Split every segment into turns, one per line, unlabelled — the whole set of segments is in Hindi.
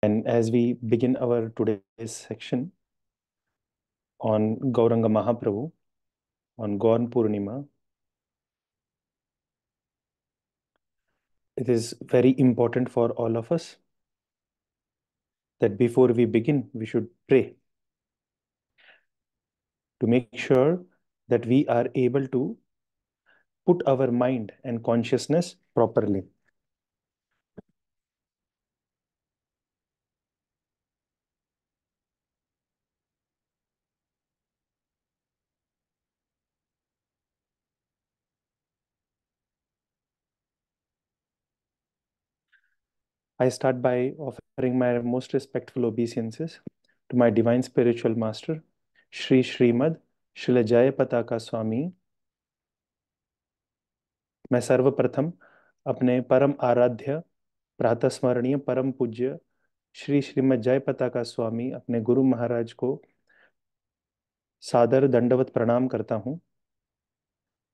And as we begin our today's section on Gauranga Mahaprabhu, on Gaur Purnima, it is very important for all of us that before we begin, we should pray to make sure that we are able to put our mind and consciousness properly. I start by offering my most respectful obeisances to my divine spiritual master, Sri Srimad Srila Jayapataka Swami. मैं सर्वप्रथम अपने परम आराध्य प्रातस्मरणीय परम पूज्य श्री श्रीमद् जयपताका स्वामी अपने गुरु महाराज को सादर दंडवत प्रणाम करता हूँ,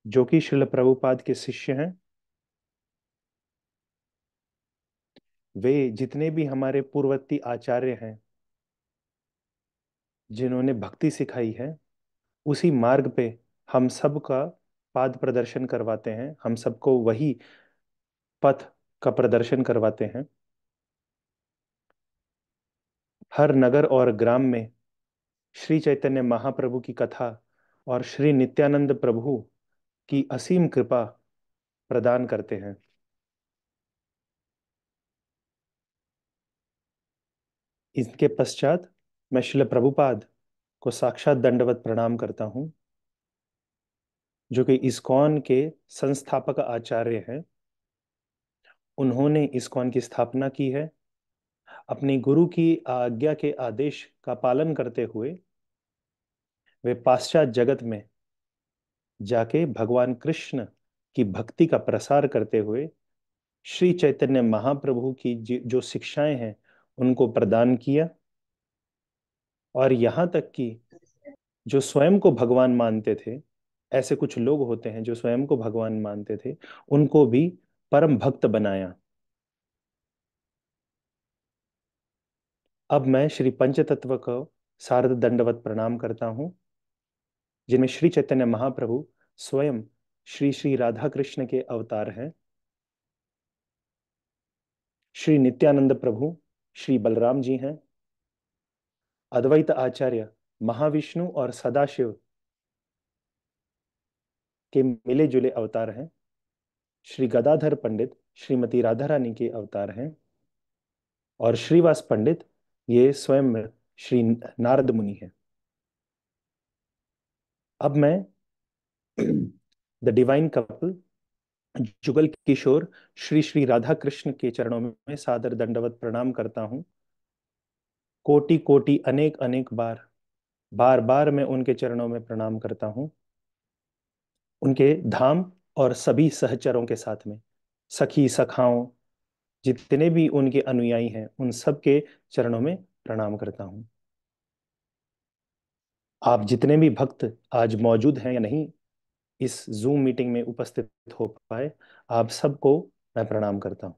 जो कि श्रील प्रभुपाद के शिष्य हैं। वे जितने भी हमारे पूर्ववर्ती आचार्य हैं, जिन्होंने भक्ति सिखाई है, उसी मार्ग पे हम सब का पाद प्रदर्शन करवाते हैं, हम सबको वही पथ का प्रदर्शन करवाते हैं। हर नगर और ग्राम में श्री चैतन्य महाप्रभु की कथा और श्री नित्यानंद प्रभु की असीम कृपा प्रदान करते हैं। इसके पश्चात मैं श्रील प्रभुपाद को साक्षात दंडवत प्रणाम करता हूँ, जो कि इस्कॉन के संस्थापक आचार्य हैं। उन्होंने इस्कॉन की स्थापना की है। अपनी गुरु की आज्ञा के आदेश का पालन करते हुए वे पाश्चात जगत में जाके भगवान कृष्ण की भक्ति का प्रसार करते हुए श्री चैतन्य महाप्रभु की जो शिक्षाएं हैं उनको प्रदान किया। और यहाँ तक कि जो स्वयं को भगवान मानते थे, ऐसे कुछ लोग होते हैं जो स्वयं को भगवान मानते थे, उनको भी परम भक्त बनाया। अब मैं श्री पंचतत्व को शारद दंडवत प्रणाम करता हूँ, जिनमें श्री चैतन्य महाप्रभु स्वयं श्री श्री राधा कृष्ण के अवतार हैं। श्री नित्यानंद प्रभु श्री बलराम जी हैं। अद्वैत आचार्य महाविष्णु और सदाशिव के मिले जुले अवतार हैं। श्री गदाधर पंडित श्रीमती राधा रानी के अवतार हैं। और श्रीवास पंडित ये स्वयं श्री नारद मुनि हैं। अब मैं the divine couple Jugal Kishore Shri Shri Radha Krishna के चरणों में सादर दंडवत प्रणाम करता हूँ। कोटि कोटि अनेक अनेक बार बार बार मैं उनके चरणों में प्रणाम करता हूँ। उनके धाम और सभी सहचरों के साथ में सखी सखाओं जितने भी उनके अनुयायी हैं, उन सब के चरणों में प्रणाम करता हूँ। आप जितने भी भक्त आज मौजूद हैं या नहीं इस जूम मीटिंग में उपस्थित हो पाए, आप सबको मैं प्रणाम करता हूँ।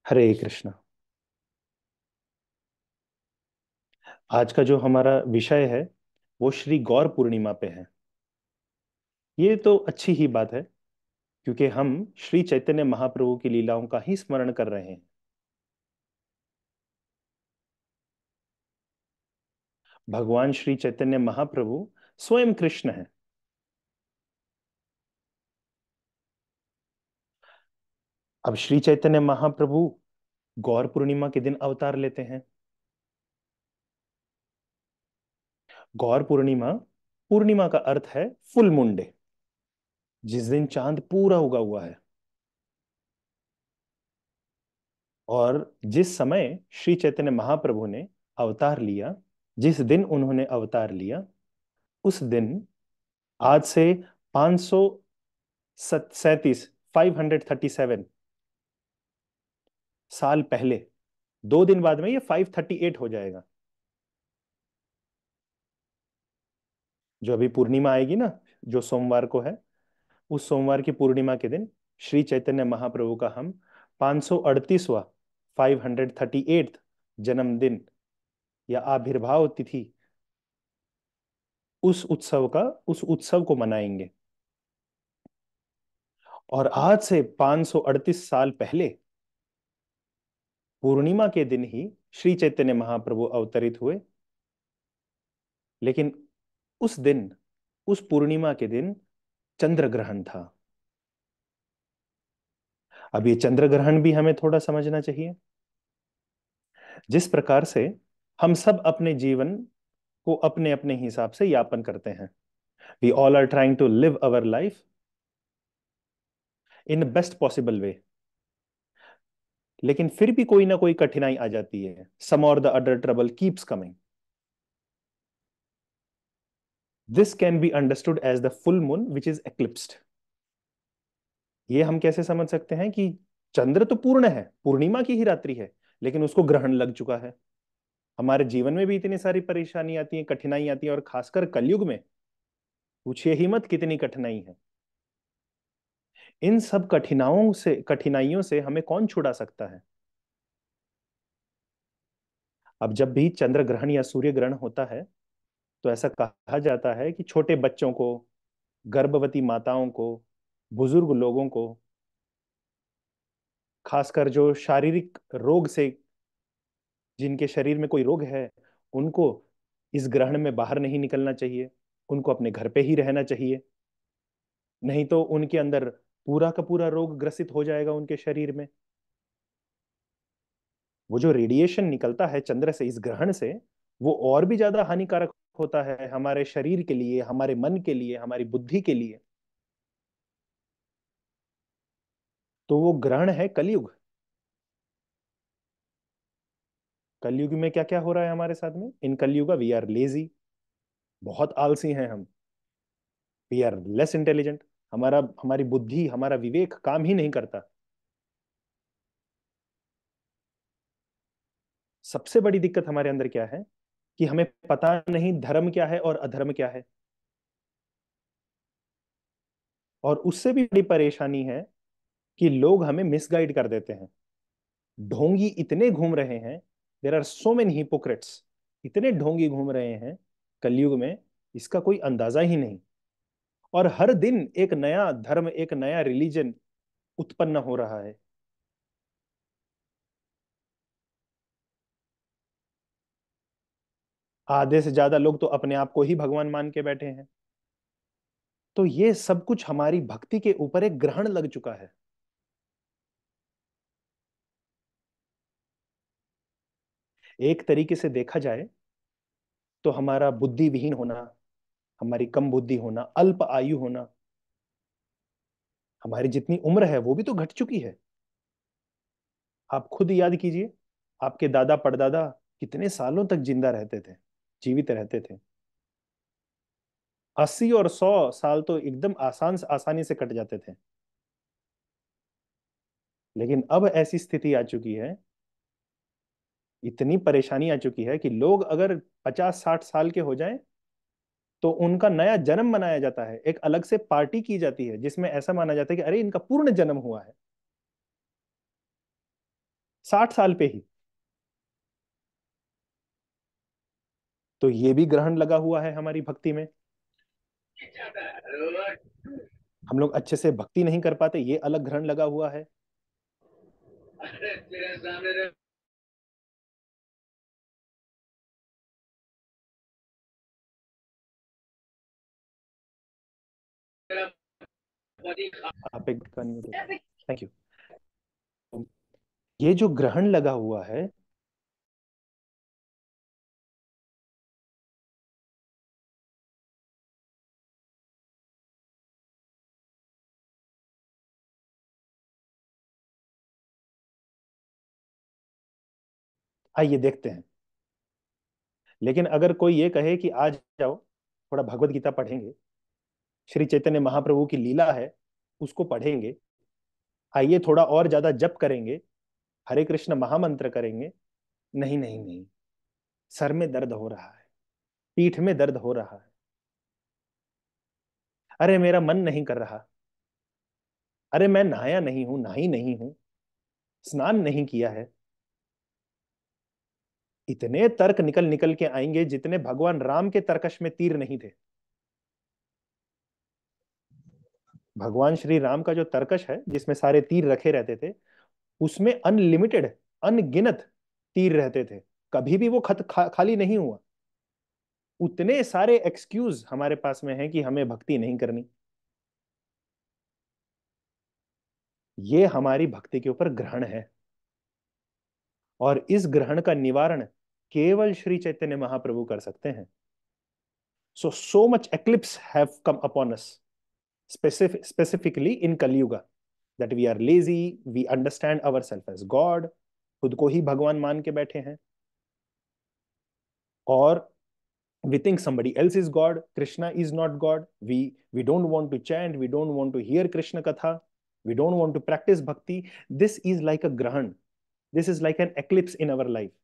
हरे कृष्णा। आज का जो हमारा विषय है वो श्री गौर पूर्णिमा पे है। ये तो अच्छी ही बात है, क्योंकि हम श्री चैतन्य महाप्रभु की लीलाओं का ही स्मरण कर रहे हैं। भगवान श्री चैतन्य महाप्रभु स्वयं कृष्ण है। अब श्री चैतन्य महाप्रभु गौर पूर्णिमा के दिन अवतार लेते हैं। गौर पूर्णिमा, पूर्णिमा का अर्थ है फुल मून डे, जिस दिन चांद पूरा उगा हुआ है। और जिस समय श्री चैतन्य महाप्रभु ने अवतार लिया, जिस दिन उन्होंने अवतार लिया, उस दिन आज से 537 537 साल पहले, 2 दिन बाद में ये 538 हो जाएगा। जो अभी पूर्णिमा आएगी ना, जो सोमवार को है, उस सोमवार की पूर्णिमा के दिन श्री चैतन्य महाप्रभु का हम 538वां 538th जन्मदिन या आविर्भाव तिथि, उस उत्सव को मनाएंगे। और आज से 538 साल पहले पूर्णिमा के दिन ही श्री चैतन्य महाप्रभु अवतरित हुए। लेकिन उस दिन, उस पूर्णिमा के दिन चंद्र ग्रहण था। अब ये चंद्र ग्रहण भी हमें थोड़ा समझना चाहिए। जिस प्रकार से हम सब अपने जीवन को अपने अपने हिसाब से यापन करते हैं, we all are trying to live our life in best possible way, लेकिन फिर भी कोई ना कोई कठिनाई आ जाती है। सम और the other trouble keeps coming. This can be understood as the full moon which is eclipsed. ये हम कैसे समझ सकते हैं कि चंद्र तो पूर्ण है, पूर्णिमा की ही रात्रि है, लेकिन उसको ग्रहण लग चुका है। हमारे जीवन में भी इतनी सारी परेशानी आती है, कठिनाई आती है, और खासकर कलयुग में पूछिए ही मत कितनी कठिनाई है। इन सब कठिनाइयों से हमें कौन छुड़ा सकता है? अब जब भी चंद्र ग्रहण या सूर्य ग्रहण होता है, तो ऐसा कहा जाता है कि छोटे बच्चों को, गर्भवती माताओं को, बुजुर्ग लोगों को, खासकर जो शारीरिक रोग से, जिनके शरीर में कोई रोग है, उनको इस ग्रहण में बाहर नहीं निकलना चाहिए। उनको अपने घर पे ही रहना चाहिए, नहीं तो उनके अंदर पूरा का पूरा रोग ग्रसित हो जाएगा उनके शरीर में। वो जो रेडिएशन निकलता है चंद्र से इस ग्रहण से, वो और भी ज्यादा हानिकारक होता है हमारे शरीर के लिए, हमारे मन के लिए, हमारी बुद्धि के लिए। तो वो ग्रहण है कलयुग। कलयुग में क्या क्या हो रहा है हमारे साथ में? इन कलयुग वी आर लेजी, बहुत आलसी हैं हम। वी आर लेस इंटेलिजेंट, हमारी बुद्धि, हमारा विवेक काम ही नहीं करता। सबसे बड़ी दिक्कत हमारे अंदर क्या है कि हमें पता नहीं धर्म क्या है और अधर्म क्या है। और उससे भी बड़ी परेशानी है कि लोग हमें मिसगाइड कर देते हैं। ढोंगी इतने घूम रहे हैं, there are so many hypocrites, इतने ढोंगी घूम रहे हैं कलयुग में, इसका कोई अंदाजा ही नहीं। और हर दिन एक नया धर्म, एक नया रिलीजन उत्पन्न हो रहा है। आधे से ज्यादा लोग तो अपने आप को ही भगवान मान के बैठे हैं। तो ये सब कुछ हमारी भक्ति के ऊपर एक ग्रहण लग चुका है। एक तरीके से देखा जाए तो हमारा बुद्धि विहीन होना, हमारी कम बुद्धि होना, अल्प आयु होना, हमारी जितनी उम्र है वो भी तो घट चुकी है। आप खुद याद कीजिए, आपके दादा परदादा कितने सालों तक जिंदा रहते थे, जीवित रहते थे। 80 और 100 साल तो एकदम आसानी से कट जाते थे। लेकिन अब ऐसी स्थिति आ चुकी है, इतनी परेशानी आ चुकी है कि लोग अगर 50-60 साल के हो जाएं तो उनका नया जन्म मनाया जाता है, एक अलग से पार्टी की जाती है जिसमें ऐसा माना जाता है कि अरे इनका पूर्ण जन्म हुआ है 60 साल पे ही। तो ये भी ग्रहण लगा हुआ है हमारी भक्ति में। हम लोग अच्छे से भक्ति नहीं कर पाते, ये अलग ग्रहण लगा हुआ है। आप एक थैंक यू। ये जो ग्रहण लगा हुआ है, आइए देखते हैं। लेकिन अगर कोई ये कहे कि आज जाओ थोड़ा भगवत गीता पढ़ेंगे, श्री चैतन्य महाप्रभु की लीला है उसको पढ़ेंगे, आइए थोड़ा और ज्यादा जप करेंगे, हरे कृष्ण महामंत्र करेंगे, नहीं नहीं नहीं, सर में दर्द हो रहा है, पीठ में दर्द हो रहा है, अरे मेरा मन नहीं कर रहा, अरे मैं नहाया नहीं हूं, नहाई नहीं हूं, स्नान नहीं किया है। इतने तर्क निकल निकल के आएंगे जितने भगवान राम के तर्कश में तीर नहीं थे। भगवान श्री राम का जो तर्कश है जिसमें सारे तीर रखे रहते थे, उसमें अनलिमिटेड, अनगिनत तीर रहते थे। कभी भी वो खाली नहीं हुआ। उतने सारे एक्सक्यूज हमारे पास में है कि हमें भक्ति नहीं करनी। ये हमारी भक्ति के ऊपर ग्रहण है। और इस ग्रहण का निवारण केवल श्री चैतन्य महाप्रभु कर सकते हैं। So much eclipse have come upon us, specifically in Kali Yuga, that we are lazy, we understand ourselves as God, खुद को ही भगवान मान के बैठे हैं, और we think somebody else is God. Krishna is not God. We don't want to chant, we don't want to hear Krishna katha, we don't want to practice bhakti. This is like a grahan, this is like an eclipse in our life.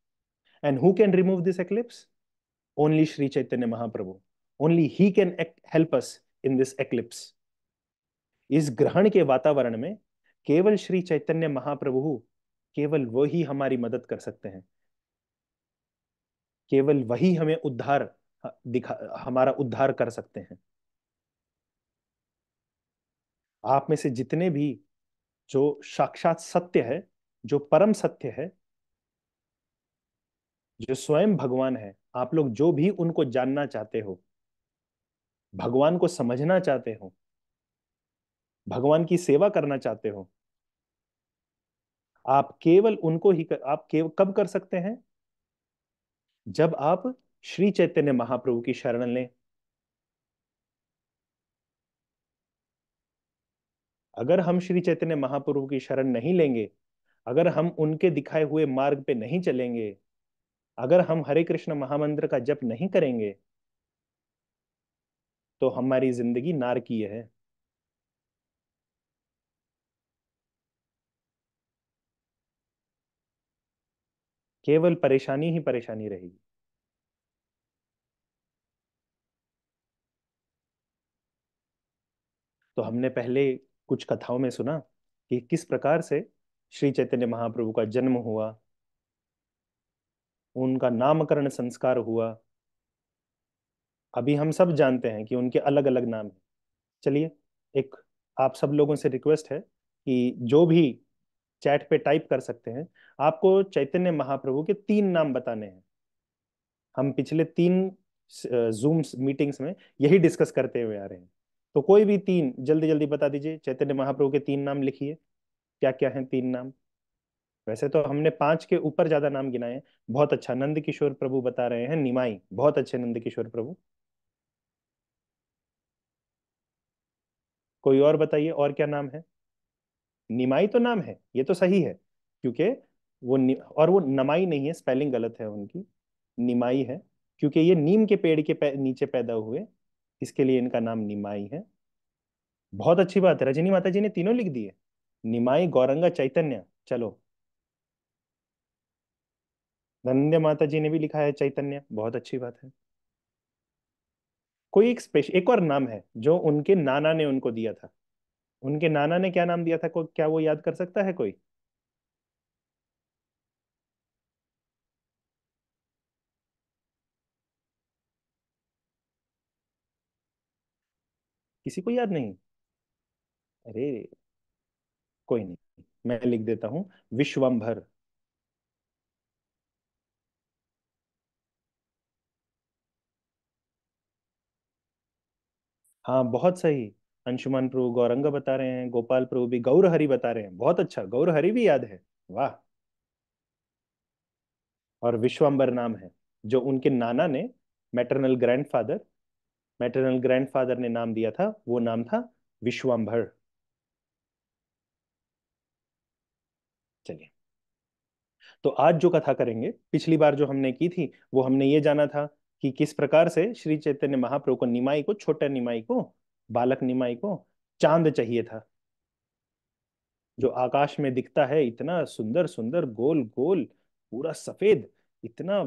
And who can remove this eclipse? Only Sri Chaitanya Mahaprabhu. Only he can help us in this eclipse. इस ग्रहण के वातावरण में केवल श्री चैतन्य महाप्रभु, केवल वही हमारी मदद कर सकते हैं। केवल वही हमें उद्धार दिखा, हमारा उद्धार कर सकते हैं। आप में से जितने भी जो साक्षात सत्य है, जो परम सत्य है, जो स्वयं भगवान है, आप लोग जो भी उनको जानना चाहते हो, भगवान को समझना चाहते हो, भगवान की सेवा करना चाहते हो, आप केवल उनको ही कब कर सकते हैं? जब आप श्री चैतन्य महाप्रभु की शरण लें। अगर हम श्री चैतन्य महाप्रभु की शरण नहीं लेंगे, अगर हम उनके दिखाए हुए मार्ग पे नहीं चलेंगे, अगर हम हरे कृष्ण महामंत्र का जप नहीं करेंगे, तो हमारी जिंदगी नारकीय है। केवल परेशानी ही परेशानी रहेगी। तो हमने पहले कुछ कथाओं में सुना कि किस प्रकार से श्री चैतन्य महाप्रभु का जन्म हुआ, उनका नामकरण संस्कार हुआ। अभी हम सब जानते हैं कि उनके अलग अलग नाम हैं। चलिए, एक आप सब लोगों से रिक्वेस्ट है कि जो भी चैट पे टाइप कर सकते हैं, आपको चैतन्य महाप्रभु के 3 नाम बताने हैं। हम पिछले 3 जूम मीटिंग्स में यही डिस्कस करते हुए आ रहे हैं। तो कोई भी 3 जल्दी जल्दी बता दीजिए। चैतन्य महाप्रभु के 3 नाम लिखिए। क्या क्या हैं 3 नाम? वैसे तो हमने 5 के ऊपर ज्यादा नाम गिनाए हैं। बहुत अच्छा, नंद किशोर प्रभु बता रहे हैं निमाई। बहुत अच्छे नंद किशोर प्रभु। कोई और बताइए, और क्या नाम है? निमाई तो नाम है, ये तो सही है, क्योंकि और वो नमाई नहीं है, स्पेलिंग गलत है उनकी, निमाई है। क्योंकि ये नीम के पेड़ के नीचे पैदा हुए, इसके लिए इनका नाम निमाई है। बहुत अच्छी बात है, रजनी माता जी ने तीनों लिख दिए, निमाई, गौरंगा, चैतन्य। चलो, धनंजय माता जी ने भी लिखा है चैतन्य। बहुत अच्छी बात है। कोई एक और नाम है जो उनके नाना ने उनको दिया था। उनके नाना ने क्या नाम दिया था, क्या वो याद कर सकता है कोई? किसी को याद नहीं? अरे, कोई नहीं, मैं लिख देता हूं, विश्वंभर। हाँ, बहुत सही। अंशुमान प्रभु गौरंग बता रहे हैं, गोपाल प्रभु भी गौर हरि बता रहे हैं। बहुत अच्छा, गौर हरि भी याद है। वाह। और विश्वंबर नाम है जो उनके नाना ने, मैटरनल ग्रैंडफादर, मैटरनल ग्रैंडफादर ने नाम दिया था, वो नाम था विश्वंभर। चलिए, तो आज जो कथा करेंगे, पिछली बार जो हमने की थी वो हमने ये जाना था कि किस प्रकार से श्री चैतन्य महाप्रभु को, निमाई को, छोटे निमाई को, बालक निमाई को चांद चाहिए था, जो आकाश में दिखता है, इतना सुंदर सुंदर, गोल गोल, पूरा सफेद, इतना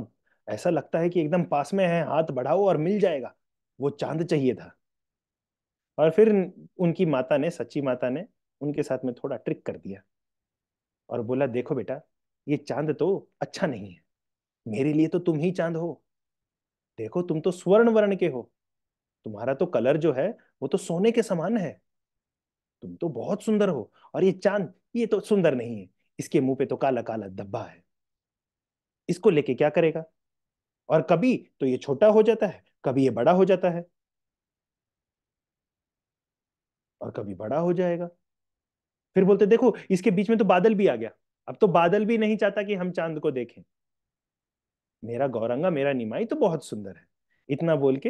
ऐसा लगता है कि एकदम पास में है, हाथ बढ़ाओ और मिल जाएगा। वो चांद चाहिए था। और फिर उनकी माता ने, सच्ची माता ने उनके साथ में थोड़ा ट्रिक कर दिया। और बोला, देखो बेटा, ये चांद तो अच्छा नहीं है, मेरे लिए तो तुम ही चांद हो। देखो तुम तो स्वर्ण वर्ण के हो, तुम्हारा तो कलर जो है वो तो सोने के समान है, तुम तो बहुत सुंदर हो। और ये चांद, ये तो सुंदर नहीं है, इसके मुंह पे तो काला काला धब्बा है, इसको लेके क्या करेगा? और कभी तो ये छोटा हो जाता है, कभी ये बड़ा हो जाता है, और कभी बड़ा हो जाएगा। फिर बोलते, देखो इसके बीच में तो बादल भी आ गया, अब तो बादल भी नहीं चाहता कि हम चांद को देखें। मेरा गौरंगा, मेरा निमाई तो बहुत सुंदर है। इतना बोल के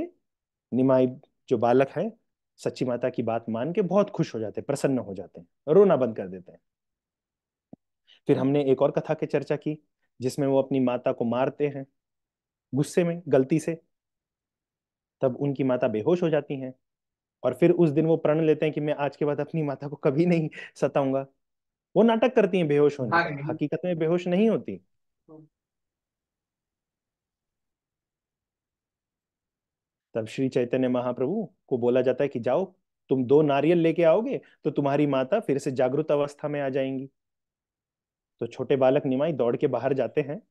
निमाई, जो बालक है, सच्ची माता की बात मान के बहुत खुश हो जाते हैं, प्रसन्न हो जाते हैं, रोना बंद कर देते हैं। फिर हमने एक और कथा की चर्चा की, जिसमें वो अपनी माता को मारते हैं गुस्से में, गलती से। तब उनकी माता बेहोश हो जाती हैं, और फिर उस दिन वो प्रण लेते हैं कि मैं आज के बाद अपनी माता को कभी नहीं सताऊंगा। वो नाटक करती हैं बेहोश होने
भाग
का,
नहीं।
हकीकत में बेहोश नहीं होती। तब श्री चैतन्य महाप्रभु को बोला जाता है कि जाओ, तुम 2 नारियल लेके आओगे तो तुम्हारी माता फिर से जागृत अवस्था में आ जाएंगी। तो छोटे बालक निमाई दौड़ के बाहर जाते हैं।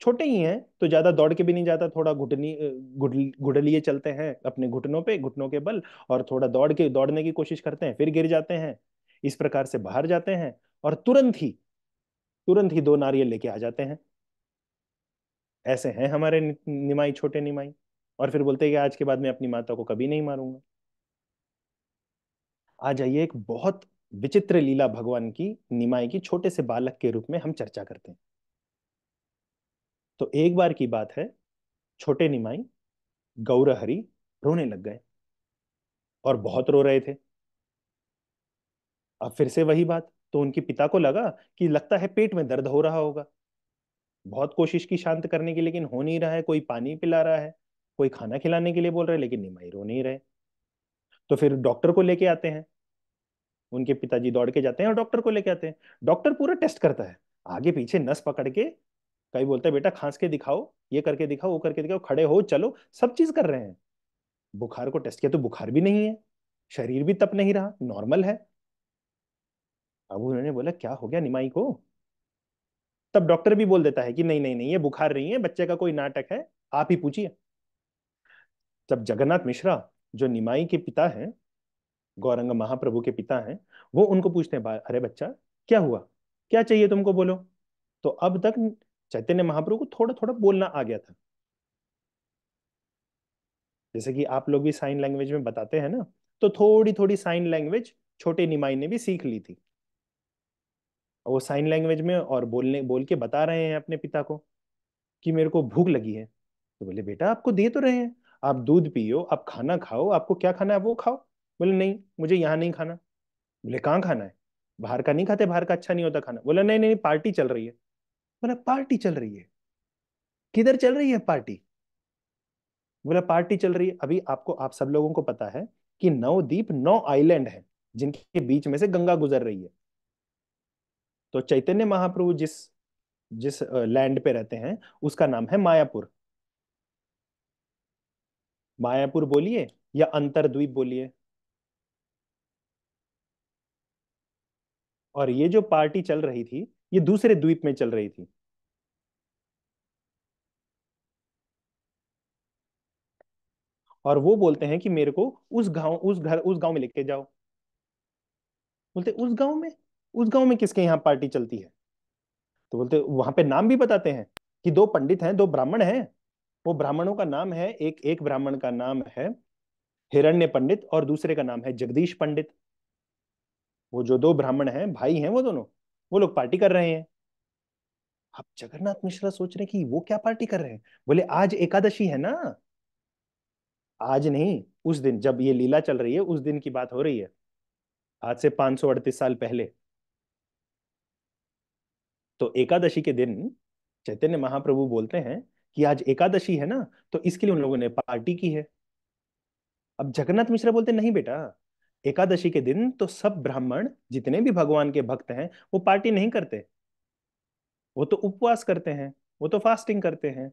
छोटे ही हैं तो ज्यादा दौड़ के भी नहीं जाता, थोड़ा घुटलिए चलते हैं अपने घुटनों पे, घुटनों के बल, और थोड़ा दौड़ने की कोशिश करते हैं, फिर गिर जाते हैं। इस प्रकार से बाहर जाते हैं, और तुरंत ही 2 नारियल लेके आ जाते हैं। ऐसे हैं हमारे निमाई, छोटे निमाई। और फिर बोलते हैं कि आज के बाद मैं अपनी माता को कभी नहीं मारूंगा। आ जाइए, एक बहुत विचित्र लीला भगवान की निमाई की छोटे से बालक के रूप में हम चर्चा करते हैं। तो एक बार की बात है, छोटे निमाई गौरहरि रोने लग गए, और बहुत रो रहे थे। अब फिर से वही बात, तो उनके पिता को लगा कि लगता है पेट में दर्द हो रहा होगा। बहुत कोशिश की शांत करने की, लेकिन हो नहीं रहा है। कोई पानी पिला रहा है, कोई खाना खिलाने के लिए बोल रहे हैं, लेकिन निमाई रो नहीं रहे। तो फिर डॉक्टर को लेके आते हैं। उनके पिताजी दौड़ के जाते हैं और डॉक्टर को लेके आते हैं। डॉक्टर पूरा टेस्ट करता है, आगे पीछे नस पकड़ के। कई बोलता है, बेटा खांस के दिखाओ, ये करके दिखाओ, वो करके दिखाओ, खड़े हो चलो, सब चीज कर रहे हैं। बुखार को टेस्ट किया तो बुखार भी नहीं है, शरीर भी तप नहीं रहा, नॉर्मल है। अब उन्होंने बोला, क्या हो गया निमाई को? तब डॉक्टर भी बोल देता है कि नहीं नहीं नहीं, ये बुखार नहीं है, बच्चे का कोई नाटक है, आप ही पूछिए। जब जगन्नाथ मिश्रा, जो निमाई के पिता हैं, गौरंग महाप्रभु के पिता हैं, वो उनको पूछते हैं, अरे बच्चा, क्या हुआ, क्या चाहिए तुमको, बोलो। तो अब तक चैतन्य महाप्रभु को थोड़ा थोड़ा बोलना आ गया था, जैसे कि आप लोग भी साइन लैंग्वेज में बताते हैं ना, तो थोड़ी थोड़ी साइन लैंग्वेज छोटे निमाई ने भी सीख ली थी। और वो साइन लैंग्वेज में और बोल के बता रहे हैं अपने पिता को कि मेरे को भूख लगी है। तो बोले, बेटा आपको दे तो रहे हैं, आप दूध पियो, आप खाना खाओ, आपको क्या खाना है वो खाओ। बोले, नहीं मुझे यहाँ नहीं खाना। बोले, कहाँ खाना है? बाहर का नहीं खाते, बाहर का अच्छा नहीं होता खाना। बोला, नहीं नहीं, पार्टी चल रही है। बोला, पार्टी चल रही है? किधर चल रही है पार्टी? बोला, पार्टी चल रही है, अभी आपको, आप सब लोगों को पता है कि 9 द्वीप, 9 आइलैंड हैं, जिनके बीच में से गंगा गुजर रही है। तो चैतन्य महाप्रभु जिस जिस लैंड पे रहते हैं, उसका नाम है मायापुर। मायापुर बोलिए या अंतरद्वीप बोलिए। और ये जो पार्टी चल रही थी, ये दूसरे द्वीप में चल रही थी। और वो बोलते हैं कि मेरे को उस गांव में लेके जाओ। बोलते, उस गांव में किसके यहाँ पार्टी चलती है? तो बोलते, वहां पे नाम भी बताते हैं कि 2 पंडित हैं, 2 ब्राह्मण हैं। वो ब्राह्मणों का नाम है, एक एक ब्राह्मण का नाम है हिरण्य पंडित, और दूसरे का नाम है जगदीश पंडित। वो जो 2 ब्राह्मण हैं, भाई हैं वो दोनों, वो लोग पार्टी कर रहे हैं। अब जगन्नाथ मिश्रा सोच रहे हैं कि वो क्या पार्टी कर रहे हैं। बोले, आज एकादशी है ना। आज नहीं, उस दिन जब ये लीला चल रही है, उस दिन की बात हो रही है, आज से 538 साल पहले। तो एकादशी के दिन चैतन्य महाप्रभु बोलते हैं कि आज एकादशी है ना, तो इसके लिए उन लोगों ने पार्टी की है। अब जगन्नाथ मिश्रा बोलते, नहीं बेटा, एकादशी के दिन तो सब ब्राह्मण जितने भी भगवान के भक्त हैं, वो पार्टी नहीं करते, वो तो उपवास करते हैं, वो तो फास्टिंग करते हैं।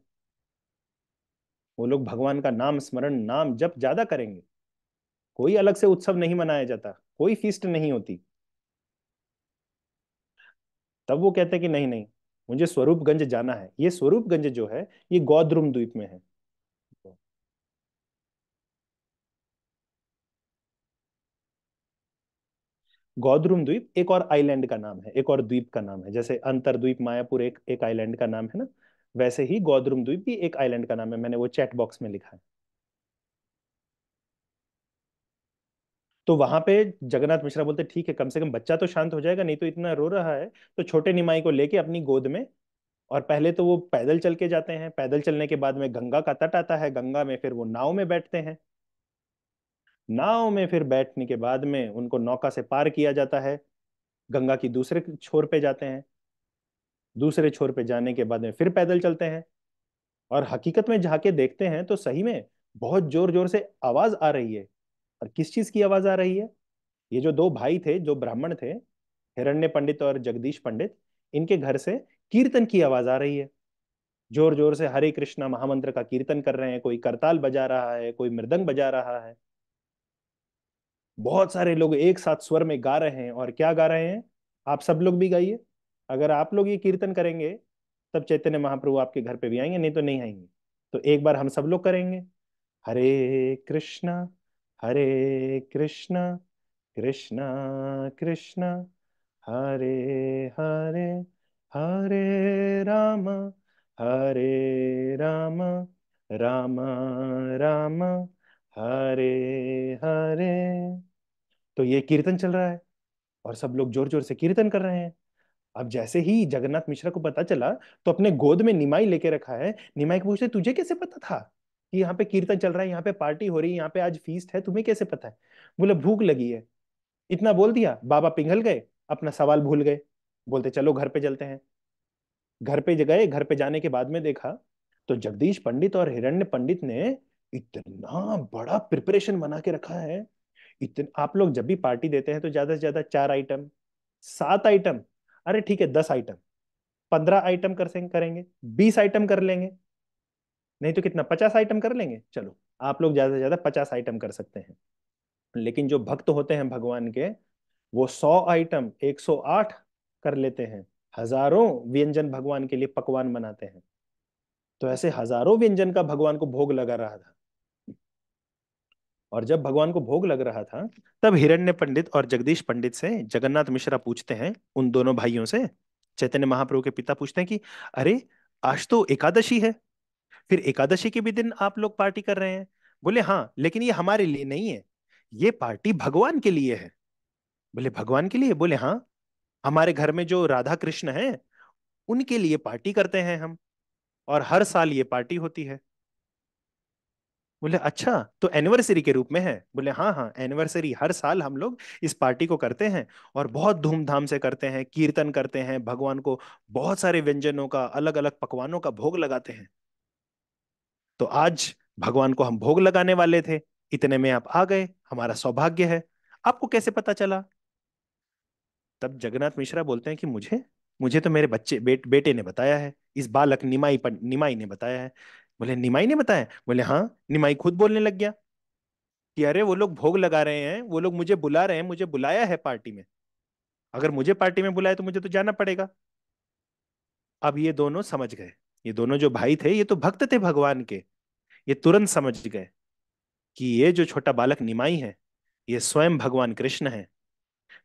वो लोग भगवान का नाम स्मरण, नाम जप ज्यादा करेंगे। कोई अलग से उत्सव नहीं मनाया जाता, कोई फीस्ट नहीं होती। तब वो कहते हैं कि नहीं नहीं, मुझे स्वरूपगंज जाना है। ये स्वरूपगंज जो है ये गौद्रुम द्वीप में है। गौद्रुम द्वीप एक और आइलैंड का नाम है, एक और द्वीप का नाम है। जैसे अंतरद्वीप मायापुर एक एक आइलैंड का नाम है ना, वैसे ही गौद्रुम द्वीप भी एक आइलैंड का नाम है। मैंने वो चैट बॉक्स में लिखा है। तो वहां पे जगन्नाथ मिश्रा बोलते ठीक है, कम से कम बच्चा तो शांत हो जाएगा, नहीं तो इतना रो रहा है। तो छोटे निमाई को लेके अपनी गोद में, और पहले तो वो पैदल चल के जाते हैं। पैदल चलने के बाद में गंगा का तट आता है, गंगा में फिर वो नाव में बैठते हैं। नाव में फिर बैठने के बाद में उनको नौका से पार किया जाता है, गंगा की दूसरे छोर पे जाते हैं। दूसरे छोर पे जाने के बाद में फिर पैदल चलते हैं। और हकीकत में जाके देखते हैं तो सही में बहुत जोर जोर से आवाज आ रही है। और किस चीज की आवाज आ रही है? ये जो दो भाई थे, जो ब्राह्मण थे, हिरण्य पंडित और जगदीश पंडित, इनके घर से कीर्तन की आवाज आ रही है। जोर जोर से हरे कृष्णा महामंत्र का कीर्तन कर रहे हैं। कोई करताल बजा रहा है, कोई मृदंग बजा रहा है। बहुत सारे लोग एक साथ स्वर में गा रहे हैं। और क्या गा रहे हैं? आप सब लोग भी गाइए। अगर आप लोग ये कीर्तन करेंगे तब चैतन्य महाप्रभु आपके घर पे भी आएंगे, नहीं तो नहीं आएंगे। तो एक बार हम सब लोग करेंगे। हरे कृष्णा, हरे कृष्णा, कृष्णा कृष्णा, हरे हरे, हरे राम, हरे राम, राम राम, हरे हरे। तो ये कीर्तन चल रहा है और सब लोग जोर जोर से कीर्तन कर रहे हैं। अब जैसे ही जगन्नाथ मिश्रा को पता चला, तो अपने गोद में निमाई लेके रखा है। निमाई को पूछते तुझे कैसे पता था कि यहाँ पे कीर्तन चल रहा है, यहाँ पे पार्टी हो रही है, यहाँ पे आज फीस्ट है, तुम्हें कैसे पता है? बोले भूख लगी है। इतना बोल दिया, बाबा पिघल गए, अपना सवाल भूल गए। बोलते चलो घर पे चलते हैं। घर पे गए। घर पे जाने के बाद में देखा तो जगदीश पंडित और हिरण्य पंडित ने इतना बड़ा प्रिपरेशन बना के रखा है। इतने आप लोग जब भी पार्टी देते हैं तो ज्यादा से ज्यादा 4 आइटम, 7 आइटम, अरे ठीक है 10 आइटम, 15 आइटम करेंगे, 20 आइटम कर लेंगे, नहीं तो कितना 50 आइटम कर लेंगे। चलो आप लोग ज्यादा से ज्यादा 50 आइटम कर सकते हैं। लेकिन जो भक्त होते हैं भगवान के, वो 100 आइटम, 108 कर लेते हैं। हजारों व्यंजन भगवान के लिए पकवान बनाते हैं। तो ऐसे हजारों व्यंजन का भगवान को भोग लगा रहा था। और जब भगवान को भोग लग रहा था, तब हिरण्य पंडित और जगदीश पंडित से जगन्नाथ मिश्रा पूछते हैं, उन दोनों भाइयों से, चैतन्य महाप्रभु के पिता पूछते हैं कि अरे आज तो एकादशी है, फिर एकादशी के भी दिन आप लोग पार्टी कर रहे हैं? बोले हाँ, लेकिन ये हमारे लिए नहीं है, ये पार्टी भगवान के लिए है। बोले भगवान के लिए? बोले हाँ, हमारे घर में जो राधा कृष्ण है उनके लिए पार्टी करते हैं हम, और हर साल ये पार्टी होती है। बोले अच्छा, तो एनिवर्सरी के रूप में है? बोले हाँ हाँ, एनिवर्सरी हर साल हम लोग इस पार्टी को करते हैं, और बहुत धूमधाम से करते हैं, कीर्तन करते हैं, भगवान को बहुत सारे व्यंजनों का, अलग अलग पकवानों का भोग लगाते हैं। तो आज भगवान को हम भोग लगाने वाले थे, इतने में आप आ गए, हमारा सौभाग्य है। आपको कैसे पता चला? तब जगन्नाथ मिश्रा बोलते हैं कि मुझे मुझे तो मेरे बेटे ने बताया है, इस बालक निमाई ने बताया है। बोले निमाई ने बताया? बोले हाँ। निमाई खुद बोलने लग गया कि अरे वो लोग भोग लगा रहे हैं, वो लोग मुझे बुला रहे हैं, मुझे बुलाया है पार्टी में, अगर मुझे पार्टी में बुलाए तो मुझे तो जाना पड़ेगा। अब ये दोनों समझ गए, ये दोनों जो भाई थे ये तो भक्त थे भगवान के। ये तुरंत समझ गए कि ये जो छोटा बालक निमाई है, ये स्वयं भगवान कृष्ण है।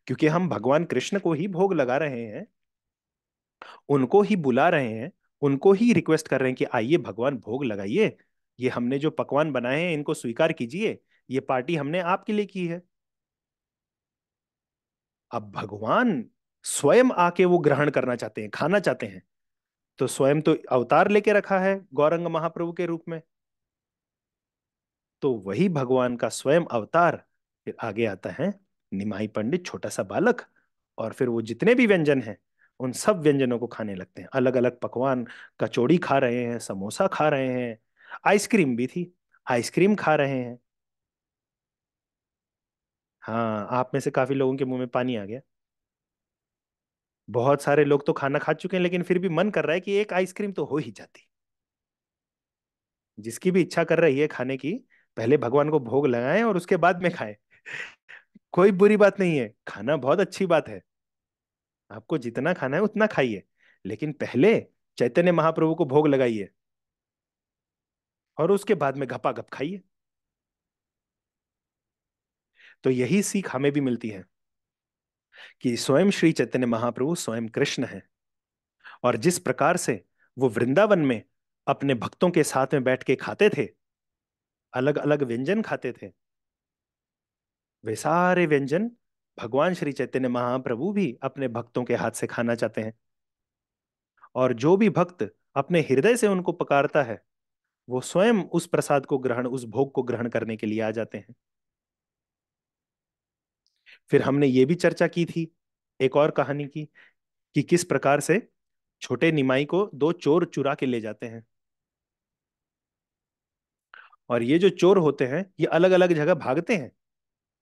क्योंकि हम भगवान कृष्ण को ही भोग लगा रहे हैं, उनको ही बुला रहे हैं, उनको ही रिक्वेस्ट कर रहे हैं कि आइए भगवान भोग लगाइए, ये हमने जो पकवान बनाए हैं इनको स्वीकार कीजिए, ये पार्टी हमने आपके लिए की है। अब भगवान स्वयं आके वो ग्रहण करना चाहते हैं, खाना चाहते हैं। तो स्वयं तो अवतार लेके रखा है गौरंग महाप्रभु के रूप में। तो वही भगवान का स्वयं अवतार फिर आगे आता है, निमाई पंडित छोटा सा बालक, और फिर वो जितने भी व्यंजन हैं उन सब व्यंजनों को खाने लगते हैं, अलग अलग पकवान। कचौड़ी खा रहे हैं, समोसा खा रहे हैं, आइसक्रीम भी थी, आइसक्रीम खा रहे हैं। हाँ, आप में से काफी लोगों के मुंह में पानी आ गया। बहुत सारे लोग तो खाना खा चुके हैं, लेकिन फिर भी मन कर रहा है कि एक आइसक्रीम तो हो ही जाती। जिसकी भी इच्छा कर रही है खाने की, पहले भगवान को भोग लगाएं और उसके बाद में खाएं। कोई बुरी बात नहीं है, खाना बहुत अच्छी बात है। आपको जितना खाना है उतना खाइए, लेकिन पहले चैतन्य महाप्रभु को भोग लगाइए और उसके बाद में घपाघप खाइए। तो यही सीख हमें भी मिलती है कि स्वयं श्री चैतन्य महाप्रभु स्वयं कृष्ण हैं, और जिस प्रकार से वो वृंदावन में अपने भक्तों के साथ में बैठ के खाते थे, अलग अलग व्यंजन खाते थे, वे सारे व्यंजन भगवान श्री चैतन्य महाप्रभु भी अपने भक्तों के हाथ से खाना चाहते हैं। और जो भी भक्त अपने हृदय से उनको पुकारता है, वो स्वयं उस प्रसाद को ग्रहण, उस भोग को ग्रहण करने के लिए आ जाते हैं। फिर हमने ये भी चर्चा की थी एक और कहानी की, कि किस प्रकार से छोटे निमाई को दो चोर चुरा के ले जाते हैं। और ये जो चोर होते हैं ये अलग अलग जगह भागते हैं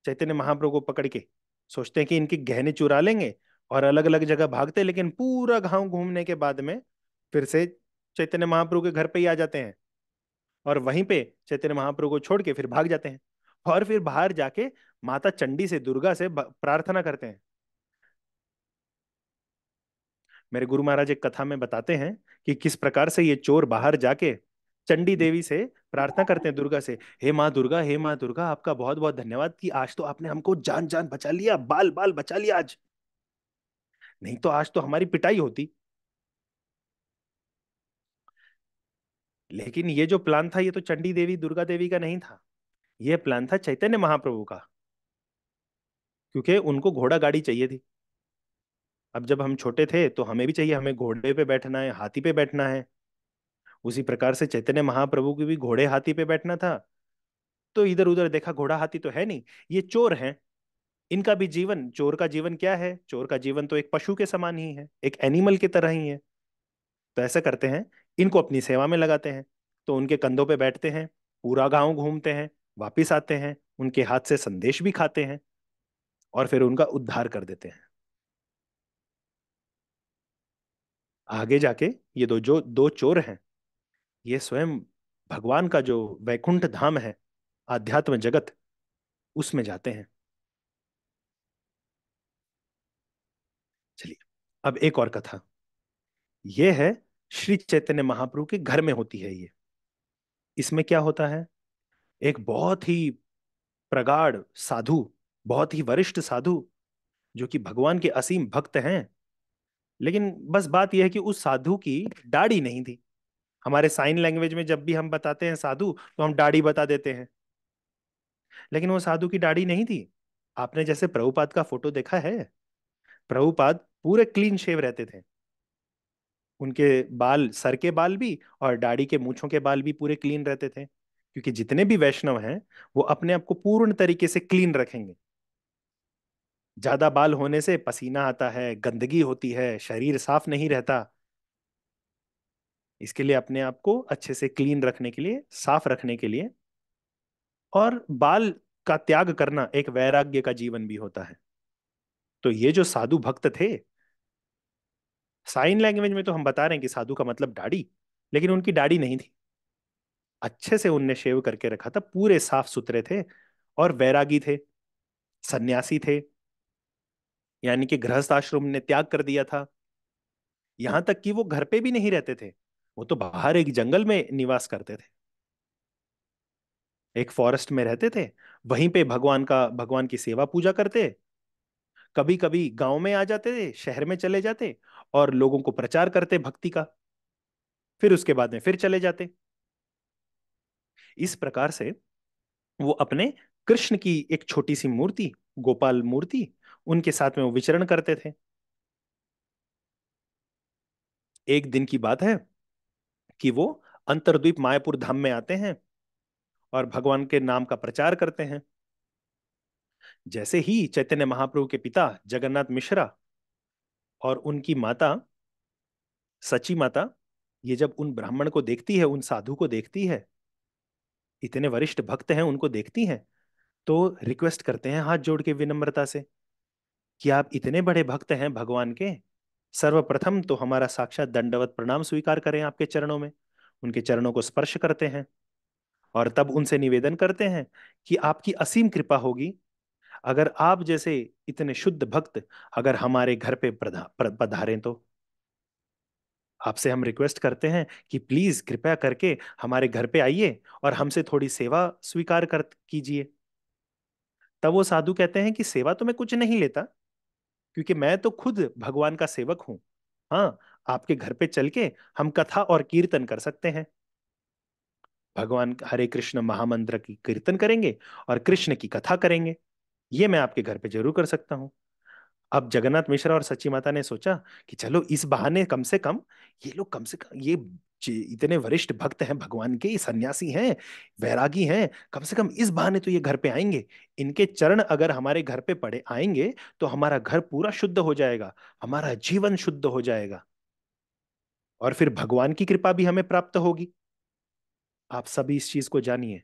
चैतन्य महाप्रभु को पकड़ के, सोचते हैं कि इनके गहने चुरा लेंगे, और अलग अलग जगह भागते हैं, लेकिन पूरा गांव घूमने के बाद में फिर से चैतन्य महाप्रभु के घर पे ही आ जाते हैं, और वहीं पे चैतन्य महाप्रभु को छोड़ के फिर भाग जाते हैं। और फिर बाहर जाके माता चंडी से, दुर्गा से प्रार्थना करते हैं। मेरे गुरु महाराज एक कथा में बताते हैं कि किस प्रकार से ये चोर बाहर जाके चंडी देवी से प्रार्थना करते हैं, दुर्गा से, हे माँ दुर्गा, हे माँ दुर्गा, आपका बहुत बहुत धन्यवाद कि आज तो आपने हमको जान जान बचा लिया, बाल बाल बचा लिया आज, नहीं तो आज तो हमारी पिटाई होती। लेकिन ये जो प्लान था, ये तो चंडी देवी, दुर्गा देवी का नहीं था, ये प्लान था चैतन्य महाप्रभु का, क्योंकि उनको घोड़ा गाड़ी चाहिए थी। अब जब हम छोटे थे तो हमें भी चाहिए, हमें घोड़े पे बैठना है, हाथी पे बैठना है। उसी प्रकार से चैतन्य महाप्रभु की भी घोड़े हाथी पे बैठना था। तो इधर उधर देखा, घोड़ा हाथी तो है नहीं, ये चोर हैं। इनका भी जीवन, चोर का जीवन क्या है, चोर का जीवन तो एक पशु के समान ही है, एक एनिमल की तरह ही है। तो ऐसा करते हैं, इनको अपनी सेवा में लगाते हैं। तो उनके कंधों पे बैठते हैं, पूरा गांव घूमते हैं, वापिस आते हैं, उनके हाथ से संदेश भी खाते हैं, और फिर उनका उद्धार कर देते हैं। आगे जाके ये दो चोर हैं, ये स्वयं भगवान का जो वैकुंठ धाम है, आध्यात्म जगत, उसमें जाते हैं। चलिए, अब एक और कथा, ये है श्री चैतन्य महाप्रभु के घर में होती है ये। इसमें क्या होता है, एक बहुत ही प्रगाढ़ साधु, बहुत ही वरिष्ठ साधु, जो कि भगवान के असीम भक्त हैं, लेकिन बस बात यह है कि उस साधु की दाढ़ी नहीं थी। हमारे साइन लैंग्वेज में जब भी हम बताते हैं साधु, तो हम दाढ़ी बता देते हैं, लेकिन वो साधु की दाढ़ी नहीं थी। आपने जैसे प्रभुपाद का फोटो देखा है, प्रभुपाद पूरे क्लीन शेव रहते थे, उनके बाल, सर के बाल भी और दाढ़ी के मूंछों के बाल भी पूरे क्लीन रहते थे, क्योंकि जितने भी वैष्णव हैं वो अपने आप को पूर्ण तरीके से क्लीन रखेंगे। ज्यादा बाल होने से पसीना आता है, गंदगी होती है, शरीर साफ नहीं रहता। इसके लिए अपने आप को अच्छे से क्लीन रखने के लिए, साफ रखने के लिए, और बाल का त्याग करना एक वैराग्य का जीवन भी होता है। तो ये जो साधु भक्त थे, साइन लैंग्वेज में तो हम बता रहे हैं कि साधु का मतलब दाढ़ी, लेकिन उनकी दाढ़ी नहीं थी। अच्छे से उनने शेव करके रखा था, पूरे साफ सुथरे थे, और वैरागी थे, सन्यासी थे, यानी कि गृहस्थ आश्रम ने त्याग कर दिया था। यहां तक कि वो घर पे भी नहीं रहते थे, वो तो बाहर एक जंगल में निवास करते थे, एक फॉरेस्ट में रहते थे। वहीं पे भगवान की सेवा पूजा करते, कभी कभी गांव में आ जाते थे, शहर में चले जाते, और लोगों को प्रचार करते भक्ति का, फिर उसके बाद में फिर चले जाते। इस प्रकार से वो अपने कृष्ण की एक छोटी सी मूर्ति, गोपाल मूर्ति, उनके साथ में वो विचरण करते थे। एक दिन की बात है कि वो अंतर्द्वीप मायापुर धाम में आते हैं और भगवान के नाम का प्रचार करते हैं। जैसे ही चैतन्य महाप्रभु के पिता जगन्नाथ मिश्रा और उनकी माता सची माता, ये जब उन ब्राह्मण को देखती है, उन साधु को देखती है, इतने वरिष्ठ भक्त हैं, उनको देखती हैं, तो रिक्वेस्ट करते हैं हाथ जोड़ के विनम्रता से, कि आप इतने बड़े भक्त हैं भगवान के, सर्वप्रथम तो हमारा साक्षात दंडवत प्रणाम स्वीकार करें आपके चरणों में। उनके चरणों को स्पर्श करते हैं, और तब उनसे निवेदन करते हैं कि आपकी असीम कृपा होगी, अगर आप जैसे इतने शुद्ध भक्त अगर हमारे घर पे पधारें तो आपसे हम रिक्वेस्ट करते हैं कि प्लीज कृपया करके हमारे घर पे आइए और हमसे थोड़ी सेवा स्वीकार कर कीजिए। तब वो साधु कहते हैं कि सेवा तो मैं कुछ नहीं लेता, क्योंकि मैं तो खुद भगवान का सेवक हूं। हाँ, आपके घर पे चल के हम कथा और कीर्तन कर सकते हैं। भगवान हरे कृष्ण महामंत्र की कीर्तन करेंगे और कृष्ण की कथा करेंगे। ये मैं आपके घर पे जरूर कर सकता हूँ। अब जगन्नाथ मिश्रा और सच्ची माता ने सोचा कि चलो इस बहाने कम से कम ये लोग कम से कम ये इतने वरिष्ठ भक्त हैं भगवान के, ये सन्यासी हैं, वैरागी हैं, कम से कम इस बहाने तो ये घर पे आएंगे। इनके चरण अगर हमारे घर पे पड़े आएंगे तो हमारा घर पूरा शुद्ध हो जाएगा, हमारा जीवन शुद्ध हो जाएगा और फिर भगवान की कृपा भी हमें प्राप्त होगी। आप सभी इस चीज को जानिए,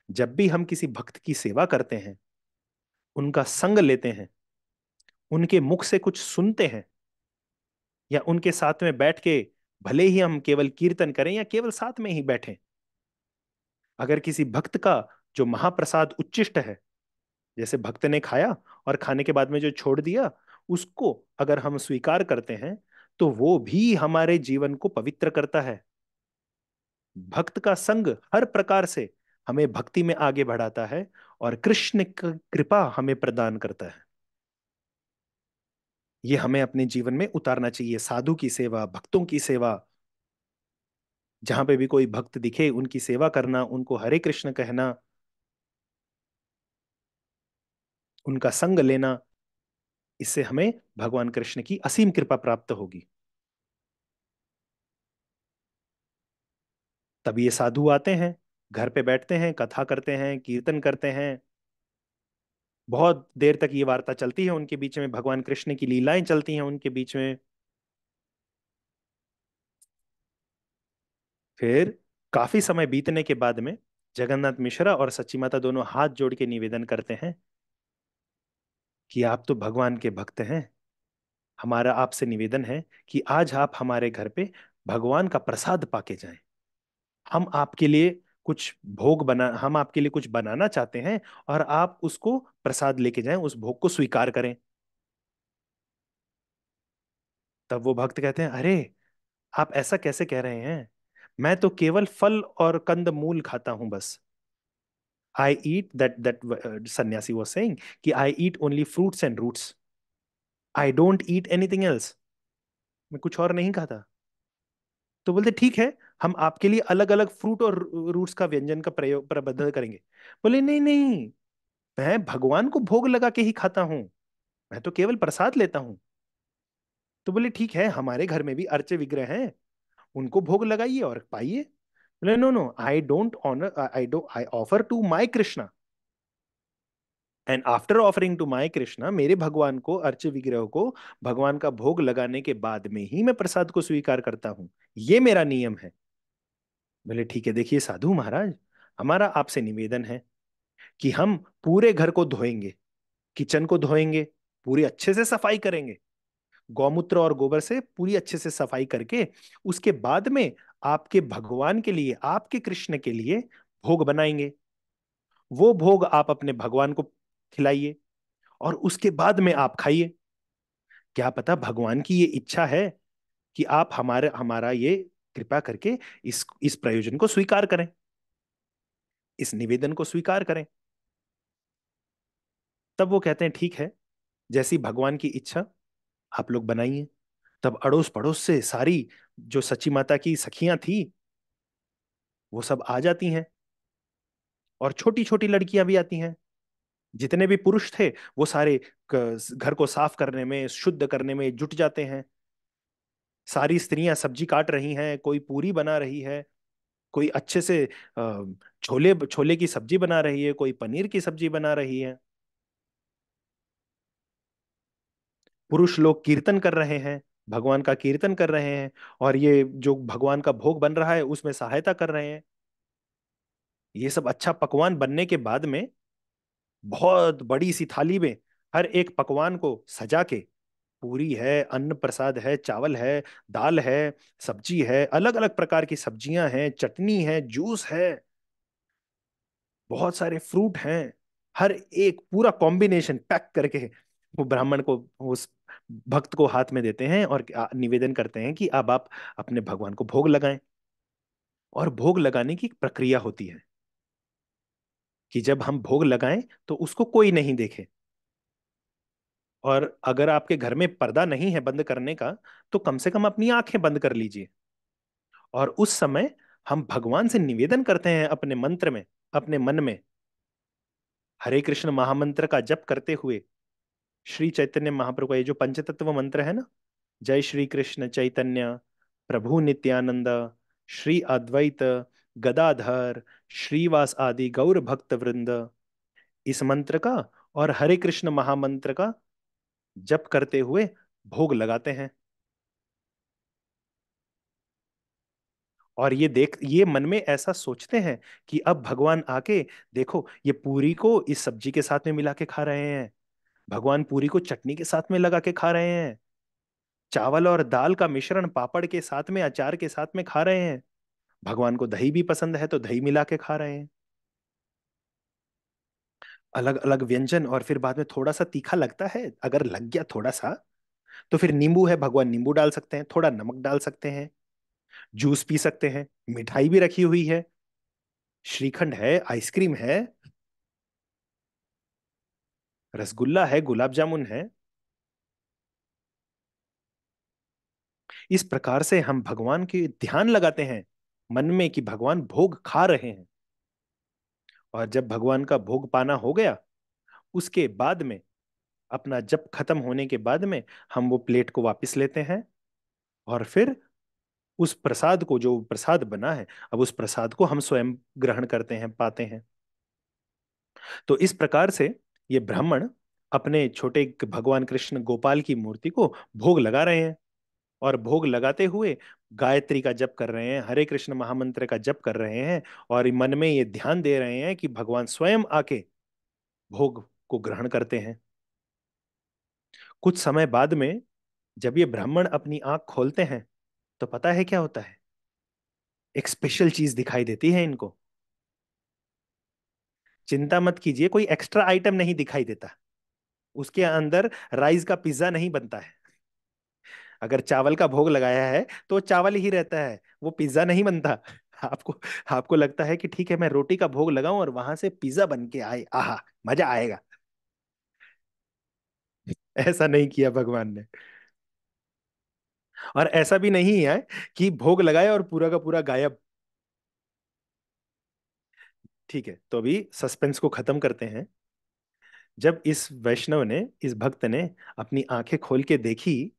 जब भी हम किसी भक्त की सेवा करते हैं, उनका संग लेते हैं, उनके मुख से कुछ सुनते हैं, या उनके साथ में बैठ के भले ही हम केवल कीर्तन करें या केवल साथ में ही बैठें, अगर किसी भक्त का जो महाप्रसाद उच्चिष्ट है, जैसे भक्त ने खाया और खाने के बाद में जो छोड़ दिया, उसको अगर हम स्वीकार करते हैं तो वो भी हमारे जीवन को पवित्र करता है। भक्त का संग हर प्रकार से हमें भक्ति में आगे बढ़ाता है और कृष्ण की कृपा हमें प्रदान करता है। ये हमें अपने जीवन में उतारना चाहिए। साधु की सेवा, भक्तों की सेवा, जहां पे भी कोई भक्त दिखे उनकी सेवा करना, उनको हरे कृष्ण कहना, उनका संग लेना, इससे हमें भगवान कृष्ण की असीम कृपा प्राप्त होगी। तब ये साधु आते हैं, घर पे बैठते हैं, कथा करते हैं, कीर्तन करते हैं, बहुत देर तक ये वार्ता चलती है उनके बीच में, भगवान कृष्ण की लीलाएं चलती हैं उनके बीच में। फिर काफी समय बीतने के बाद में जगन्नाथ मिश्रा और सच्ची माता दोनों हाथ जोड़ के निवेदन करते हैं कि आप तो भगवान के भक्त हैं, हमारा आपसे निवेदन है कि आज आप हमारे घर पे भगवान का प्रसाद पाके जाएं। हम आपके लिए हम आपके लिए कुछ बनाना चाहते हैं और आप उसको प्रसाद लेके जाएं, उस भोग को स्वीकार करें। तब वो भक्त कहते हैं, अरे आप ऐसा कैसे कह रहे हैं, मैं तो केवल फल और कंद मूल खाता हूं बस। आई ईट दैट सन्यासी वाज सेइंग कि I eat only fruits and roots, I don't eat anything else. मैं कुछ और नहीं खाता। तो बोलते ठीक है, हम आपके लिए अलग अलग फ्रूट और रूट्स का व्यंजन का प्रयोग प्रबंध करेंगे। बोले नहीं नहीं, मैं भगवान को भोग लगा के ही खाता हूं, मैं तो केवल प्रसाद लेता हूं। तो बोले ठीक है, हमारे घर में भी अर्चे विग्रह हैं, उनको भोग लगाइए और पाइए। बोले no no, I don't honour, I offer to my Krishna, and after offering to my Krishna, मेरे भगवान को, अर्च विग्रह को भगवान का भोग लगाने के बाद में ही मैं प्रसाद को स्वीकार करता हूं, ये मेरा नियम है। बोले ठीक है, देखिए साधु महाराज, हमारा आपसे निवेदन है कि हम पूरे घर को धोएंगे, किचन को धोएंगे, पूरी अच्छे से सफाई करेंगे, गौमूत्र और गोबर से पूरी अच्छे से सफाई करके उसके बाद में आपके भगवान के लिए, आपके कृष्ण के लिए भोग बनाएंगे। वो भोग आप अपने भगवान को खिलाइए और उसके बाद में आप खाइए। क्या पता भगवान की ये इच्छा है कि आप हमारा ये कृपा करके इस प्रयोजन को स्वीकार करें, इस निवेदन को स्वीकार करें। तब वो कहते हैं ठीक है, जैसी भगवान की इच्छा, आप लोग बनाइए। तब अड़ोस पड़ोस से सारी जो सची माता की सखियां थी वो सब आ जाती हैं, और छोटी छोटी लड़कियां भी आती हैं। जितने भी पुरुष थे वो सारे घर को साफ करने में, शुद्ध करने में जुट जाते हैं। सारी स्त्रियां सब्जी काट रही हैं, कोई पूरी बना रही है, कोई अच्छे से छोले छोले की सब्जी बना रही है, कोई पनीर की सब्जी बना रही है। पुरुष लोग कीर्तन कर रहे हैं, भगवान का कीर्तन कर रहे हैं, और ये जो भगवान का भोग बन रहा है उसमें सहायता कर रहे हैं। ये सब अच्छा पकवान बनने के बाद में बहुत बड़ी सी थाली में हर एक पकवान को सजा के, पूरी है, अन्न प्रसाद है, चावल है, दाल है, सब्जी है, अलग अलग प्रकार की सब्जियां हैं, चटनी है, जूस है, बहुत सारे फ्रूट हैं, हर एक पूरा कॉम्बिनेशन पैक करके वो ब्राह्मण को, उस भक्त को हाथ में देते हैं और निवेदन करते हैं कि अब आप अपने भगवान को भोग लगाएं। और भोग लगाने की एक प्रक्रिया होती है कि जब हम भोग लगाएं तो उसको कोई नहीं देखे। और अगर आपके घर में पर्दा नहीं है बंद करने का, तो कम से कम अपनी आंखें बंद कर लीजिए। और उस समय हम भगवान से निवेदन करते हैं अपने मंत्र में, अपने मन में, हरे कृष्ण महामंत्र का जप करते हुए श्री चैतन्य महाप्रभु का ये जो पंचतत्व मंत्र है ना, जय श्री कृष्ण चैतन्य प्रभु नित्यानंद श्री अद्वैत गदाधर श्रीवास आदि गौर भक्त वृंद, इस मंत्र का और हरे कृष्ण महामंत्र का जप करते हुए भोग लगाते हैं। और ये मन में ऐसा सोचते हैं कि अब भगवान आके देखो, ये पूरी को इस सब्जी के साथ में मिला के खा रहे हैं, भगवान पूरी को चटनी के साथ में लगा के खा रहे हैं, चावल और दाल का मिश्रण पापड़ के साथ में, अचार के साथ में खा रहे हैं, भगवान को दही भी पसंद है तो दही मिला के खा रहे हैं। अलग अलग व्यंजन, और फिर बाद में थोड़ा सा तीखा लगता है, अगर लग गया थोड़ा सा तो फिर नींबू है, भगवान नींबू डाल सकते हैं, थोड़ा नमक डाल सकते हैं, जूस पी सकते हैं, मिठाई भी रखी हुई है, श्रीखंड है, आइसक्रीम है, रसगुल्ला है, गुलाब जामुन है। इस प्रकार से हम भगवान के ध्यान लगाते हैं मन में कि भगवान भोग खा रहे हैं। और जब भगवान का भोग पाना हो गया, उसके बाद में, अपना जप खत्म होने के बाद में, हम वो प्लेट को वापस लेते हैं और फिर उस प्रसाद को, जो प्रसाद बना है, अब उस प्रसाद को हम स्वयं ग्रहण करते हैं, पाते हैं। तो इस प्रकार से ये ब्राह्मण अपने छोटे भगवान कृष्ण गोपाल की मूर्ति को भोग लगा रहे हैं। और भोग लगाते हुए गायत्री का जप कर रहे हैं, हरे कृष्ण महामंत्र का जप कर रहे हैं, और मन में ये ध्यान दे रहे हैं कि भगवान स्वयं आके भोग को ग्रहण करते हैं। कुछ समय बाद में जब ये ब्राह्मण अपनी आंख खोलते हैं, तो पता है क्या होता है? एक स्पेशल चीज दिखाई देती है इनको। चिंता मत कीजिए, कोई एक्स्ट्रा आइटम नहीं दिखाई देता। उसके अंदर राइस का पिज्जा नहीं बनता है। अगर चावल का भोग लगाया है तो वो चावल ही रहता है, वो पिज्जा नहीं बनता। आपको आपको लगता है कि ठीक है, मैं रोटी का भोग लगाऊं और वहां से पिज्जा बन के आए, आहा मजा आएगा। ऐसा नहीं किया भगवान ने। और ऐसा भी नहीं है कि भोग लगाए और पूरा का पूरा गायब। ठीक है, तो अभी सस्पेंस को खत्म करते हैं। जब इस वैष्णव ने, इस भक्त ने अपनी आंखें खोल के देखी,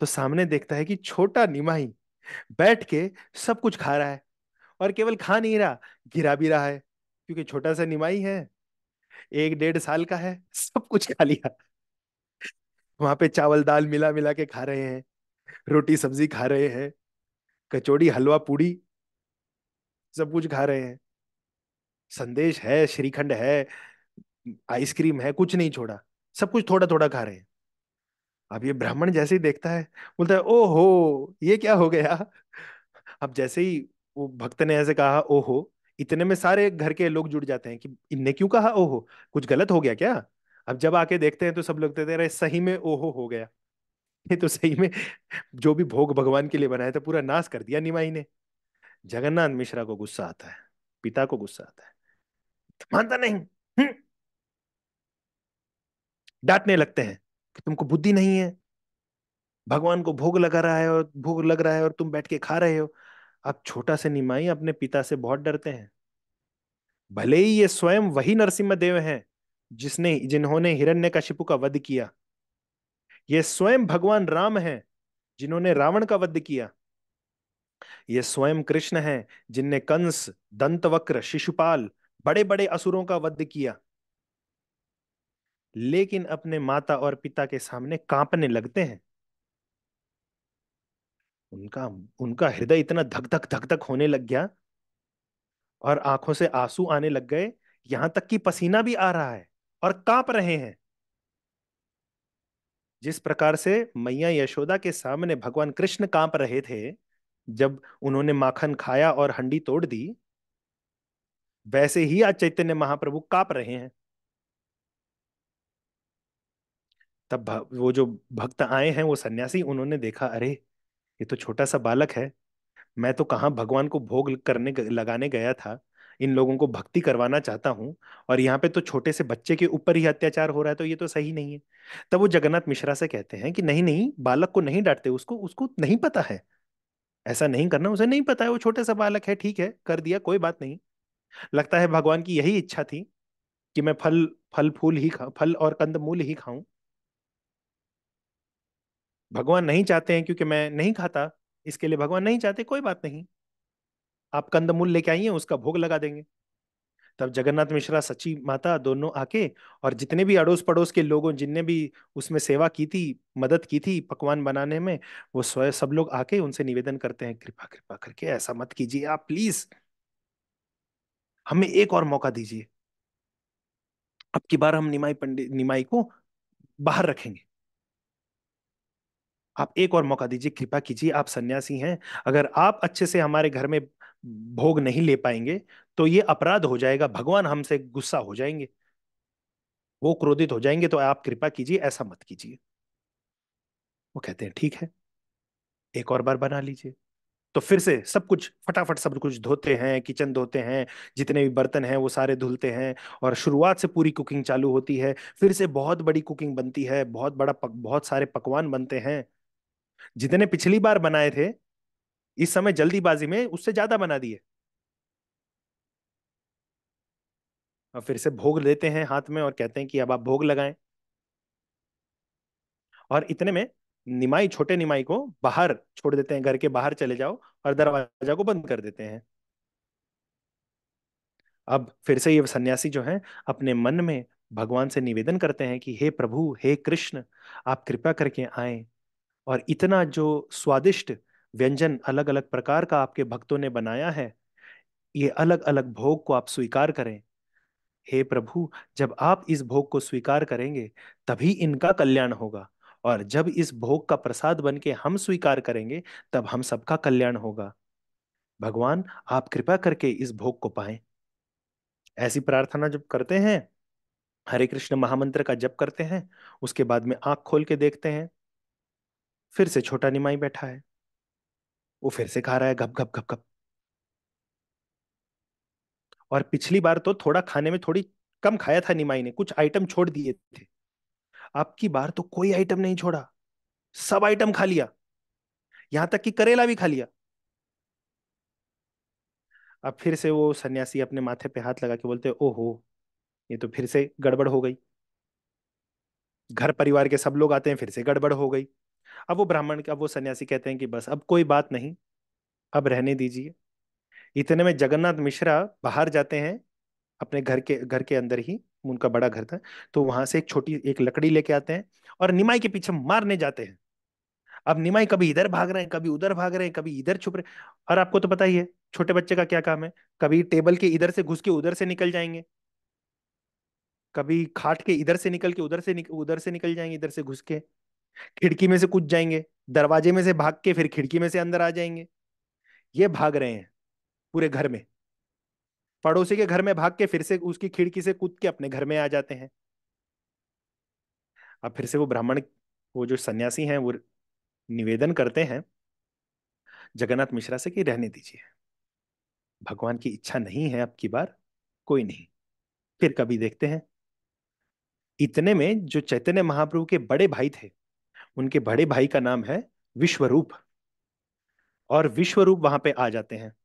तो सामने देखता है कि छोटा निमाई बैठ के सब कुछ खा रहा है। और केवल खा नहीं रहा, गिरा भी रहा है, क्योंकि छोटा सा निमाई है, 1 1.5 साल का है, सब कुछ खा लिया। वहां पे चावल दाल मिला मिला के खा रहे हैं, रोटी सब्जी खा रहे हैं, कचौड़ी हलवा पूड़ी सब कुछ खा रहे हैं, संदेश है, श्रीखंड है, आइसक्रीम है, कुछ नहीं छोड़ा, सब कुछ थोड़ा थोड़ा खा रहे हैं। अब ये ब्राह्मण जैसे ही देखता है, बोलता है ओहो ये क्या हो गया। अब जैसे ही वो भक्त ने ऐसे कहा ओहो, इतने में सारे घर के लोग जुड़ जाते हैं कि इनने क्यों कहा ओहो, कुछ गलत हो गया क्या। अब जब आके देखते हैं तो सब लोग कहते हैं अरे सही में ओहो हो गया। ये तो सही में जो भी भोग भगवान के लिए बनाया था पूरा नाश कर दिया निमाई ने। जगन्नाथ मिश्रा को गुस्सा आता है, पिता को गुस्सा आता है, मानता नहीं, डांटने लगते हैं कि तुमको बुद्धि नहीं है, भगवान को भोग लगा रहा है और भोग लग रहा है और तुम बैठ के खा रहे हो। अब छोटा से निमाई अपने पिता से बहुत डरते हैं। भले ही ये स्वयं वही नरसिम्हा देव हैं जिन्होंने हिरण्यकशिपु का वध किया। ये स्वयं भगवान राम हैं जिन्होंने रावण का वध किया। ये स्वयं कृष्ण हैं जिनने कंस, दंतवक्र, शिशुपाल, बड़े बड़े असुरों का वध किया। लेकिन अपने माता और पिता के सामने कांपने लगते हैं। उनका उनका हृदय इतना धक धक धक धक होने लग गया और आंखों से आंसू आने लग गए, यहां तक कि पसीना भी आ रहा है और कांप रहे हैं। जिस प्रकार से मैया यशोदा के सामने भगवान कृष्ण कांप रहे थे जब उन्होंने माखन खाया और हंडी तोड़ दी, वैसे ही आज चैतन्य महाप्रभु कांप रहे हैं। तब वो जो भक्त आए हैं, वो सन्यासी, उन्होंने देखा, अरे ये तो छोटा सा बालक है। मैं तो कहाँ भगवान को भोग करने लगाने गया था, इन लोगों को भक्ति करवाना चाहता हूँ, और यहाँ पे तो छोटे से बच्चे के ऊपर ही अत्याचार हो रहा है, तो ये तो सही नहीं है। तब वो जगन्नाथ मिश्रा से कहते हैं कि नहीं नहीं, बालक को नहीं डांटते, उसको उसको नहीं पता है, ऐसा नहीं करना, उसे नहीं पता है, वो छोटे सा बालक है, ठीक है कर दिया, कोई बात नहीं। लगता है भगवान की यही इच्छा थी कि मैं फल फल फूल ही खा फल और कंद मूल ही खाऊं। भगवान नहीं चाहते हैं क्योंकि मैं नहीं खाता, इसके लिए भगवान नहीं चाहते, कोई बात नहीं, आप कंद मूल लेके आइए, उसका भोग लगा देंगे। तब जगन्नाथ मिश्रा, सची माता, दोनों आके, और जितने भी अड़ोस पड़ोस के लोगों, जिनने भी उसमें सेवा की थी, मदद की थी पकवान बनाने में, वो स्वयं सब लोग आके उनसे निवेदन करते हैं, कृपा कृपा करके ऐसा मत कीजिए आप प्लीज, हमें एक और मौका दीजिए, अब की बार हम निमाई को बाहर रखेंगे, आप एक और मौका दीजिए, कृपा कीजिए, आप सन्यासी हैं, अगर आप अच्छे से हमारे घर में भोग नहीं ले पाएंगे तो ये अपराध हो जाएगा, भगवान हमसे गुस्सा हो जाएंगे, वो क्रोधित हो जाएंगे, तो आप कृपा कीजिए ऐसा मत कीजिए। वो कहते हैं ठीक है, एक और बार बना लीजिए। तो फिर से सब कुछ फटाफट, सब कुछ धोते हैं, किचन धोते हैं, जितने भी बर्तन हैं वो सारे धुलते हैं, और शुरुआत से पूरी कुकिंग चालू होती है, फिर से बहुत बड़ी कुकिंग बनती है, बहुत सारे पकवान बनते हैं, जितने पिछली बार बनाए थे, इस समय जल्दीबाजी में उससे ज्यादा बना दिए। और फिर से भोग लेते हैं हाथ में और कहते हैं कि अब आप भोग लगाएं। और इतने में निमाई, छोटे निमाई को बाहर छोड़ देते हैं, घर के बाहर चले जाओ, और दरवाजा को बंद कर देते हैं। अब फिर से ये सन्यासी जो हैं, अपने मन में भगवान से निवेदन करते हैं कि हे प्रभु, हे कृष्ण, आप कृपा करके आए, और इतना जो स्वादिष्ट व्यंजन अलग अलग प्रकार का आपके भक्तों ने बनाया है, ये अलग अलग भोग को आप स्वीकार करें। हे प्रभु, जब आप इस भोग को स्वीकार करेंगे तभी इनका कल्याण होगा, और जब इस भोग का प्रसाद बन के हम स्वीकार करेंगे तब हम सबका कल्याण होगा। भगवान, आप कृपा करके इस भोग को पाएं। ऐसी प्रार्थना जब करते हैं, हरे कृष्ण महामंत्र का जप करते हैं, उसके बाद में आंख खोल के देखते हैं, फिर से छोटा निमाई बैठा है, वो फिर से खा रहा है घप घप घप घप। और पिछली बार तो थोड़ा खाने में थोड़ी कम खाया था निमाई ने, कुछ आइटम छोड़ दिए थे, अब की बार तो कोई आइटम नहीं छोड़ा, सब आइटम खा लिया, यहां तक कि करेला भी खा लिया। अब फिर से वो सन्यासी अपने माथे पे हाथ लगा के बोलते, ओहो, ये तो फिर से गड़बड़ हो गई, घर परिवार के सब लोग आते हैं, फिर से गड़बड़ हो गई। अब वो ब्राह्मण का, वो सन्यासी कहते हैं कि बस अब कोई बात नहीं, अब रहने दीजिए। इतने में जगन्नाथ मिश्रा बाहर जाते हैं, अपने घर के अंदर ही, उनका बड़ा घर था, तो वहां से एक छोटी एक लकड़ी लेके आते हैं, और निमाई के पीछे मारने जाते हैं। अब निमाई कभी इधर भाग रहे हैं, कभी उधर भाग रहे हैं, कभी इधर छुप रहे हैं। और आपको तो पता ही है छोटे बच्चे का क्या काम है, कभी टेबल के इधर से घुस के उधर से निकल जाएंगे, कभी खाट के इधर से निकल के उधर से निकल जाएंगे, इधर से घुस के खिड़की में से कूद जाएंगे, दरवाजे में से भाग के फिर खिड़की में से अंदर आ जाएंगे। ये भाग रहे हैं पूरे घर में, पड़ोसी के घर में भाग के फिर से उसकी खिड़की से कूद के अपने घर में आ जाते हैं। अब फिर से वो ब्राह्मण, वो जो सन्यासी हैं, वो निवेदन करते हैं जगन्नाथ मिश्रा से कि रहने दीजिए, भगवान की इच्छा नहीं है अब की बार, कोई नहीं, फिर कभी देखते हैं। इतने में जो चैतन्य महाप्रभु के बड़े भाई थे, उनके बड़े भाई का नाम है विश्वरूप, और विश्वरूप वहां पे आ जाते हैं।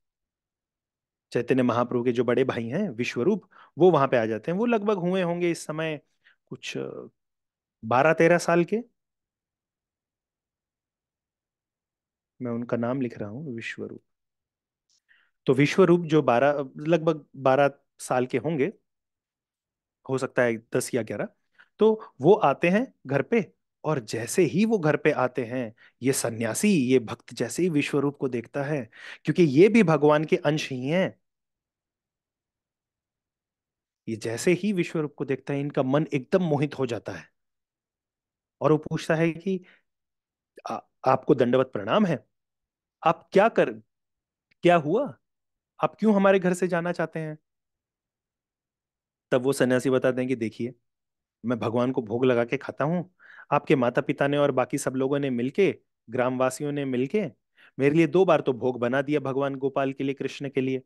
चैतन्य महाप्रभु के जो बड़े भाई हैं विश्वरूप, वो वहां पे आ जाते हैं। वो लगभग हुए होंगे इस समय कुछ 12-13 साल के। मैं उनका नाम लिख रहा हूँ, विश्वरूप। तो विश्वरूप जो 12, लगभग 12 साल के होंगे, हो सकता है 10 या 11। तो वो आते हैं घर पे, और जैसे ही वो घर पे आते हैं, ये सन्यासी, ये भक्त जैसे ही विश्वरूप को देखता है, क्योंकि ये भी भगवान के अंश ही हैं, ये जैसे ही विश्वरूप को देखता है, इनका मन एकदम मोहित हो जाता है, और वो पूछता है कि आ, आपको दंडवत प्रणाम है, आप क्या हुआ, आप क्यों हमारे घर से जाना चाहते हैं। तब वो सन्यासी बताते हैं कि देखिए, मैं भगवान को भोग लगा के खाता हूँ, आपके माता पिता ने और बाकी सब लोगों ने मिलके, ग्रामवासियों ने मिलके मेरे लिए 2 बार तो भोग बना दिया भगवान गोपाल के लिए, कृष्ण के लिए।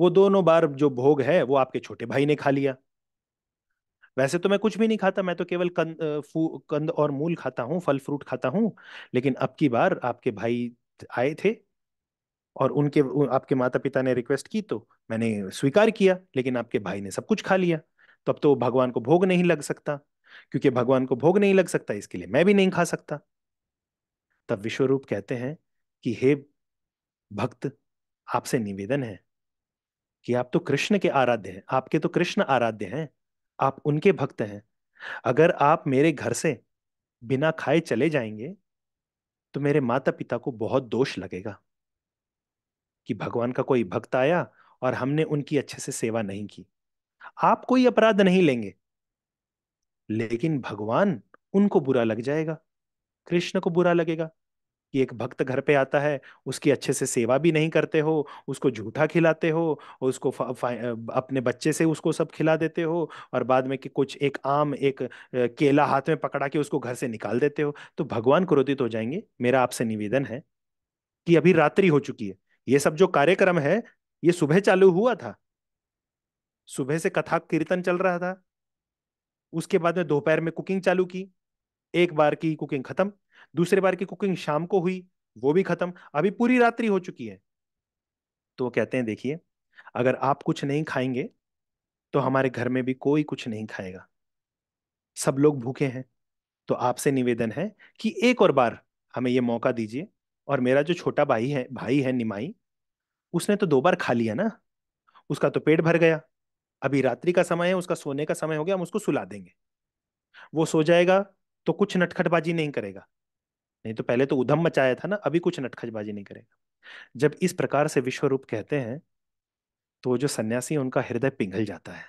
वो दोनों बार जो भोग है वो आपके छोटे भाई ने खा लिया। वैसे तो मैं कुछ भी नहीं खाता, मैं तो केवल कंद और मूल खाता हूँ, फल फ्रूट खाता हूँ। लेकिन अब की बार आपके भाई आए थे और आपके माता पिता ने रिक्वेस्ट की तो मैंने स्वीकार किया, लेकिन आपके भाई ने सब कुछ खा लिया। तो अब तो भगवान को भोग नहीं लग सकता। क्योंकि भगवान को भोग नहीं लग सकता, इसके लिए मैं भी नहीं खा सकता। तब विश्वरूप कहते हैं कि हे भक्त, आपसे निवेदन है कि आप तो कृष्ण के आराध्य हैं, आपके तो कृष्ण आराध्य हैं, आप उनके भक्त हैं। अगर आप मेरे घर से बिना खाए चले जाएंगे तो मेरे माता पिता को बहुत दोष लगेगा कि भगवान का कोई भक्त आया और हमने उनकी अच्छे से सेवा नहीं की। आप कोई अपराध नहीं लेंगे, लेकिन भगवान, उनको बुरा लग जाएगा, कृष्ण को बुरा लगेगा कि एक भक्त घर पे आता है, उसकी अच्छे से सेवा भी नहीं करते हो, उसको झूठा खिलाते हो, उसको अपने बच्चे से उसको सब खिला देते हो, और बाद में कि कुछ एक आम, एक केला हाथ में पकड़ा के उसको घर से निकाल देते हो, तो भगवान क्रोधित हो जाएंगे। मेरा आपसे निवेदन है कि अभी रात्रि हो चुकी है, ये सब जो कार्यक्रम है ये सुबह चालू हुआ था, सुबह से कथा कीर्तन चल रहा था, उसके बाद में दोपहर में कुकिंग चालू की, एक बार की कुकिंग खत्म, दूसरे बार की कुकिंग शाम को हुई, वो भी खत्म, अभी पूरी रात्रि हो चुकी है। तो वो कहते हैं देखिए, अगर आप कुछ नहीं खाएंगे तो हमारे घर में भी कोई कुछ नहीं खाएगा, सब लोग भूखे हैं। तो आपसे निवेदन है कि एक और बार हमें ये मौका दीजिए। और मेरा जो छोटा भाई है निमाई, उसने तो 2 बार खा लिया ना, उसका तो पेट भर गया। अभी रात्रि का समय है, उसका सोने का समय हो गया, हम उसको सुला देंगे, वो सो जाएगा तो कुछ नटखटबाजी नहीं करेगा। नहीं तो पहले तो उधम मचाया था ना, अभी कुछ नटखटबाजी नहीं करेगा। जब इस प्रकार से विश्वरूप कहते हैं तो वो जो सन्यासी है, उनका हृदय पिघल जाता है।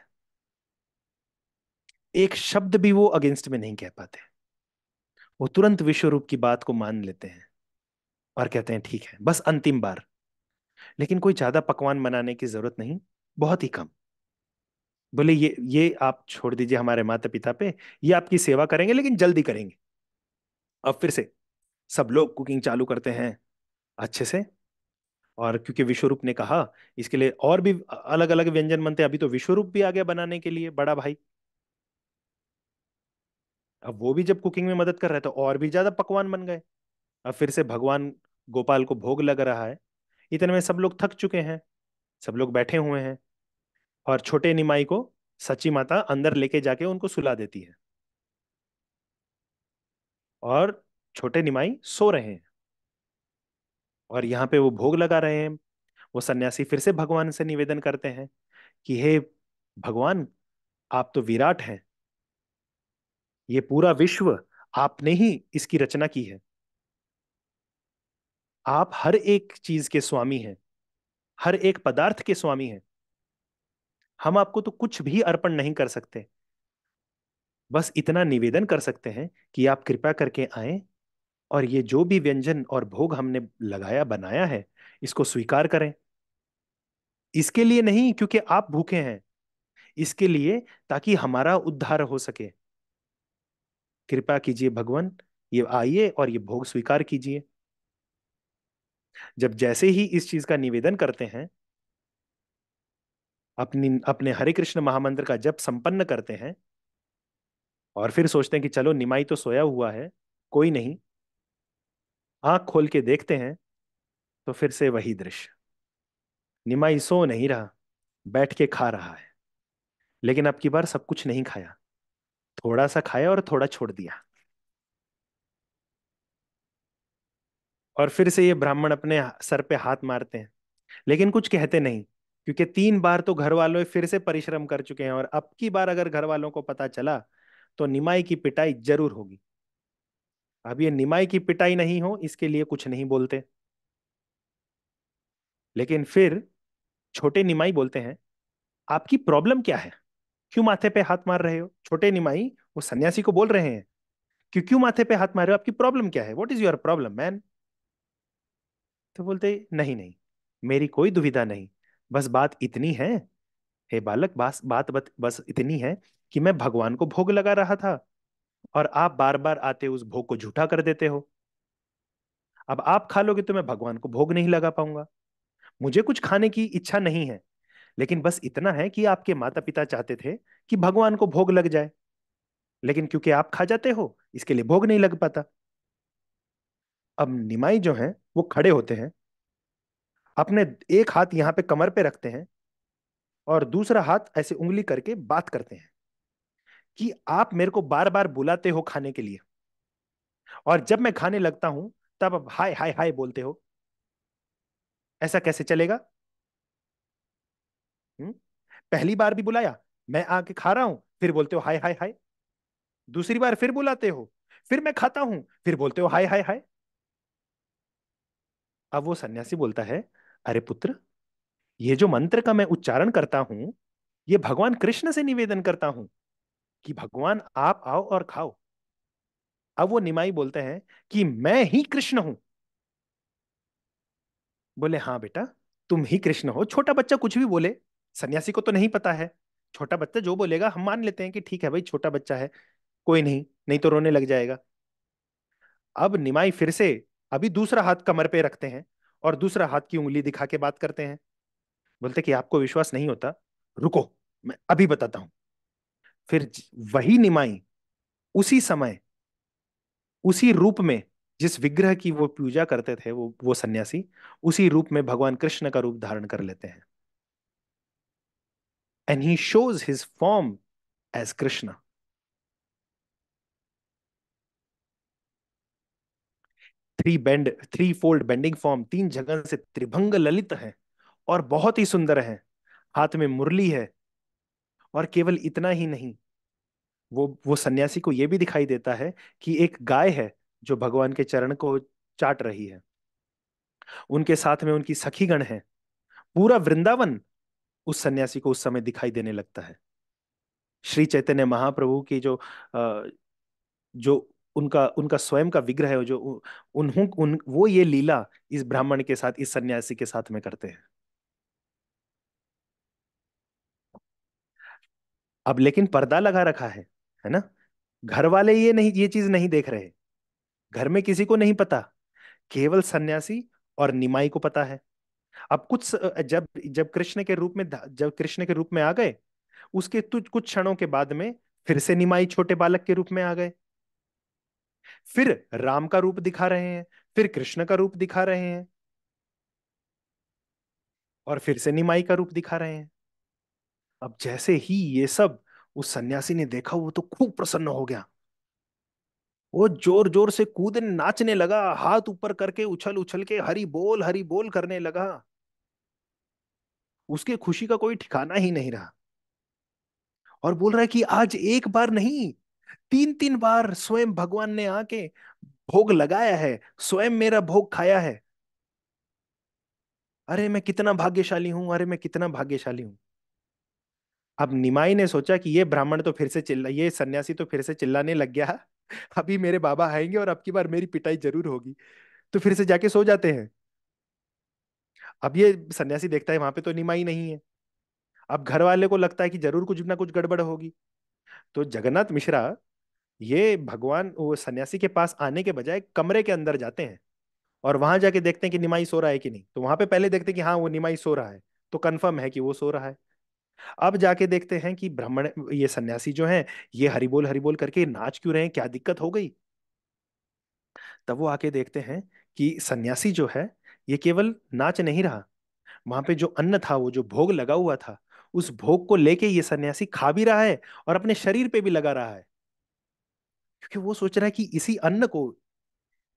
एक शब्द भी वो अगेंस्ट में नहीं कह पाते, वो तुरंत विश्वरूप की बात को मान लेते हैं और कहते हैं ठीक है, बस अंतिम बार। लेकिन कोई ज्यादा पकवान बनाने की जरूरत नहीं, बहुत ही कम। बोले ये आप छोड़ दीजिए हमारे माता पिता पे, ये आपकी सेवा करेंगे लेकिन जल्दी करेंगे। अब फिर से सब लोग कुकिंग चालू करते हैं अच्छे से। और क्योंकि विश्वरूप ने कहा, इसके लिए और भी अलग अलग व्यंजन बनते हैं। अभी तो विश्वरूप भी आ गया बनाने के लिए, बड़ा भाई। अब वो भी जब कुकिंग में मदद कर रहा है तो और भी ज्यादा पकवान बन गए। अब फिर से भगवान गोपाल को भोग लग रहा है। इतने में सब लोग थक चुके हैं, सब लोग बैठे हुए हैं, और छोटे निमाई को सची माता अंदर लेके जाके उनको सुला देती है। और छोटे निमाई सो रहे हैं और यहाँ पे वो भोग लगा रहे हैं। वो सन्यासी फिर से भगवान से निवेदन करते हैं कि हे भगवान, आप तो विराट हैं, ये पूरा विश्व आपने ही इसकी रचना की है, आप हर एक चीज के स्वामी हैं, हर एक पदार्थ के स्वामी हैं। हम आपको तो कुछ भी अर्पण नहीं कर सकते, बस इतना निवेदन कर सकते हैं कि आप कृपा करके आए और ये जो भी व्यंजन और भोग हमने लगाया बनाया है, इसको स्वीकार करें। इसके लिए नहीं क्योंकि आप भूखे हैं, इसके लिए ताकि हमारा उद्धार हो सके। कृपा कीजिए भगवान, ये आइए और ये भोग स्वीकार कीजिए। जब जैसे ही इस चीज का निवेदन करते हैं, अपनी अपने हरे कृष्ण महामंत्र का जप संपन्न करते हैं, और फिर सोचते हैं कि चलो निमाई तो सोया हुआ है, कोई नहीं, आंख खोल के देखते हैं, तो फिर से वही दृश्य। निमाई सो नहीं रहा, बैठ के खा रहा है। लेकिन अब की बार सब कुछ नहीं खाया, थोड़ा सा खाया और थोड़ा छोड़ दिया। और फिर से ये ब्राह्मण अपने सर पे हाथ मारते हैं, लेकिन कुछ कहते नहीं, क्योंकि 3 बार तो घर वालों फिर से परिश्रम कर चुके हैं, और अब की बार अगर घर वालों को पता चला तो निमाई की पिटाई जरूर होगी। अब ये निमाई की पिटाई नहीं हो इसके लिए कुछ नहीं बोलते। लेकिन फिर छोटे निमाई बोलते हैं, आपकी प्रॉब्लम क्या है, क्यों माथे पे हाथ मार रहे हो? छोटे निमाई वो सन्यासी को बोल रहे हैं कि क्यों माथे पे हाथ मार रहे हो, आपकी प्रॉब्लम क्या है, what is your problem man? तो बोलते नहीं नहीं, मेरी कोई दुविधा नहीं, बस बात इतनी है, हे बालक, बस बात बस इतनी है कि मैं भगवान को भोग लगा रहा था, और आप बार बार आते उस भोग को झूठा कर देते हो। अब आप खा लोगे तो मैं भगवान को भोग नहीं लगा पाऊंगा। मुझे कुछ खाने की इच्छा नहीं है, लेकिन बस इतना है कि आपके माता पिता चाहते थे कि भगवान को भोग लग जाए, लेकिन क्योंकि आप खा जाते हो इसके लिए भोग नहीं लग पाता। अब निमाई जो है वो खड़े होते हैं, अपने एक हाथ यहाँ पे कमर पे रखते हैं और दूसरा हाथ ऐसे उंगली करके बात करते हैं कि आप मेरे को बार बार बुलाते हो खाने के लिए, और जब मैं खाने लगता हूं तब आप हाय हाय हाय बोलते हो। ऐसा कैसे चलेगा? हम्म? पहली बार भी बुलाया, मैं आके खा रहा हूं, फिर बोलते हो हाय हाय हाय। दूसरी बार फिर बुलाते हो, फिर मैं खाता हूं, फिर बोलते हो हाय हाय हाय। अब वो सन्यासी बोलता है, अरे पुत्र, ये जो मंत्र का मैं उच्चारण करता हूं, ये भगवान कृष्ण से निवेदन करता हूं कि भगवान आप आओ और खाओ। अब वो निमाई बोलते हैं कि मैं ही कृष्ण हूं। बोले हाँ बेटा, तुम ही कृष्ण हो। छोटा बच्चा कुछ भी बोले, सन्यासी को तो नहीं पता है। छोटा बच्चा जो बोलेगा हम मान लेते हैं कि ठीक है भाई, छोटा बच्चा है, कोई नहीं, नहीं तो रोने लग जाएगा। अब निमाई फिर से अभी दूसरा हाथ कमर पे रखते हैं और दूसरा हाथ की उंगली दिखा के बात करते हैं। बोलते कि आपको विश्वास नहीं होता, रुको, मैं अभी बताता हूं। फिर वही निमाई उसी समय, उसी रूप में, जिस विग्रह की वो पूजा करते थे, वो सन्यासी उसी रूप में भगवान कृष्ण का रूप धारण कर लेते हैं। And he shows his form as Krishna. Three fold bending form, तीन जगह से त्रिभंग ललित है और बहुत ही सुंदर है। हाथ में मुरली है। और केवल इतना ही नहीं, वो सन्यासी को यह भी दिखाई देता है कि एक गाय है जो भगवान के चरण को चाट रही है। उनके साथ में उनकी सखीगण है। पूरा वृंदावन उस सन्यासी को उस समय दिखाई देने लगता है। श्री चैतन्य महाप्रभु की जो उनका उनका स्वयं का विग्रह है, जो उन्हों उन वो ये लीला इस ब्राह्मण के साथ, इस सन्यासी के साथ में करते हैं। अब लेकिन पर्दा लगा रखा है ना। घर वाले ये चीज नहीं देख रहे। घर में किसी को नहीं पता, केवल सन्यासी और निमाई को पता है। अब जब जब कृष्ण के रूप में आ गए, उसके कुछ क्षणों के बाद में फिर से निमाई छोटे बालक के रूप में आ गए। फिर राम का रूप दिखा रहे हैं, फिर कृष्ण का रूप दिखा रहे हैं, और फिर से निमाई का रूप दिखा रहे हैं। अब जैसे ही ये सब उस सन्यासी ने देखा, वो तो खूब प्रसन्न हो गया। वो जोर जोर से कूदने नाचने लगा, हाथ ऊपर करके उछल उछल के हरि बोल करने लगा। उसके खुशी का कोई ठिकाना ही नहीं रहा। और बोल रहा है कि आज एक बार नहीं, तीन तीन बार स्वयं भगवान ने आके भोग लगाया है, स्वयं मेरा भोग खाया है। अरे मैं कितना भाग्यशाली हूं, अरे मैं कितना भाग्यशाली हूं। अब निमाई ने सोचा कि ये सन्यासी तो फिर से चिल्लाने लग गया। अभी मेरे बाबा आएंगे और अब की बार मेरी पिटाई जरूर होगी। तो फिर से जाके सो जाते हैं। अब ये सन्यासी देखता है वहां पे तो निमाई नहीं है। अब घर वाले को लगता है कि जरूर कुछ ना कुछ गड़बड़ होगी। तो जगन्नाथ मिश्रा ये भगवान वो सन्यासी के पास आने के बजाय कमरे के अंदर जाते हैं और वहां जाके देखते हैं कि निमाई सो रहा है कि नहीं। तो वहां पे पहले देखते हैं कि हाँ वो निमाई सो रहा है, तो कंफर्म है कि वो सो रहा है। अब जाके देखते हैं कि ब्राह्मण ये सन्यासी जो है, ये हरिबोल हरिबोल करके नाच क्यों रहे हैं, क्या दिक्कत हो गई। तब वो आके देखते हैं कि सन्यासी जो है, ये केवल नाच नहीं रहा। वहां पे जो अन्न था, वो जो भोग लगा हुआ था, उस भोग को लेके ये सन्यासी खा भी रहा है और अपने शरीर पे भी लगा रहा है। क्योंकि वो सोच रहा है कि इसी अन्न को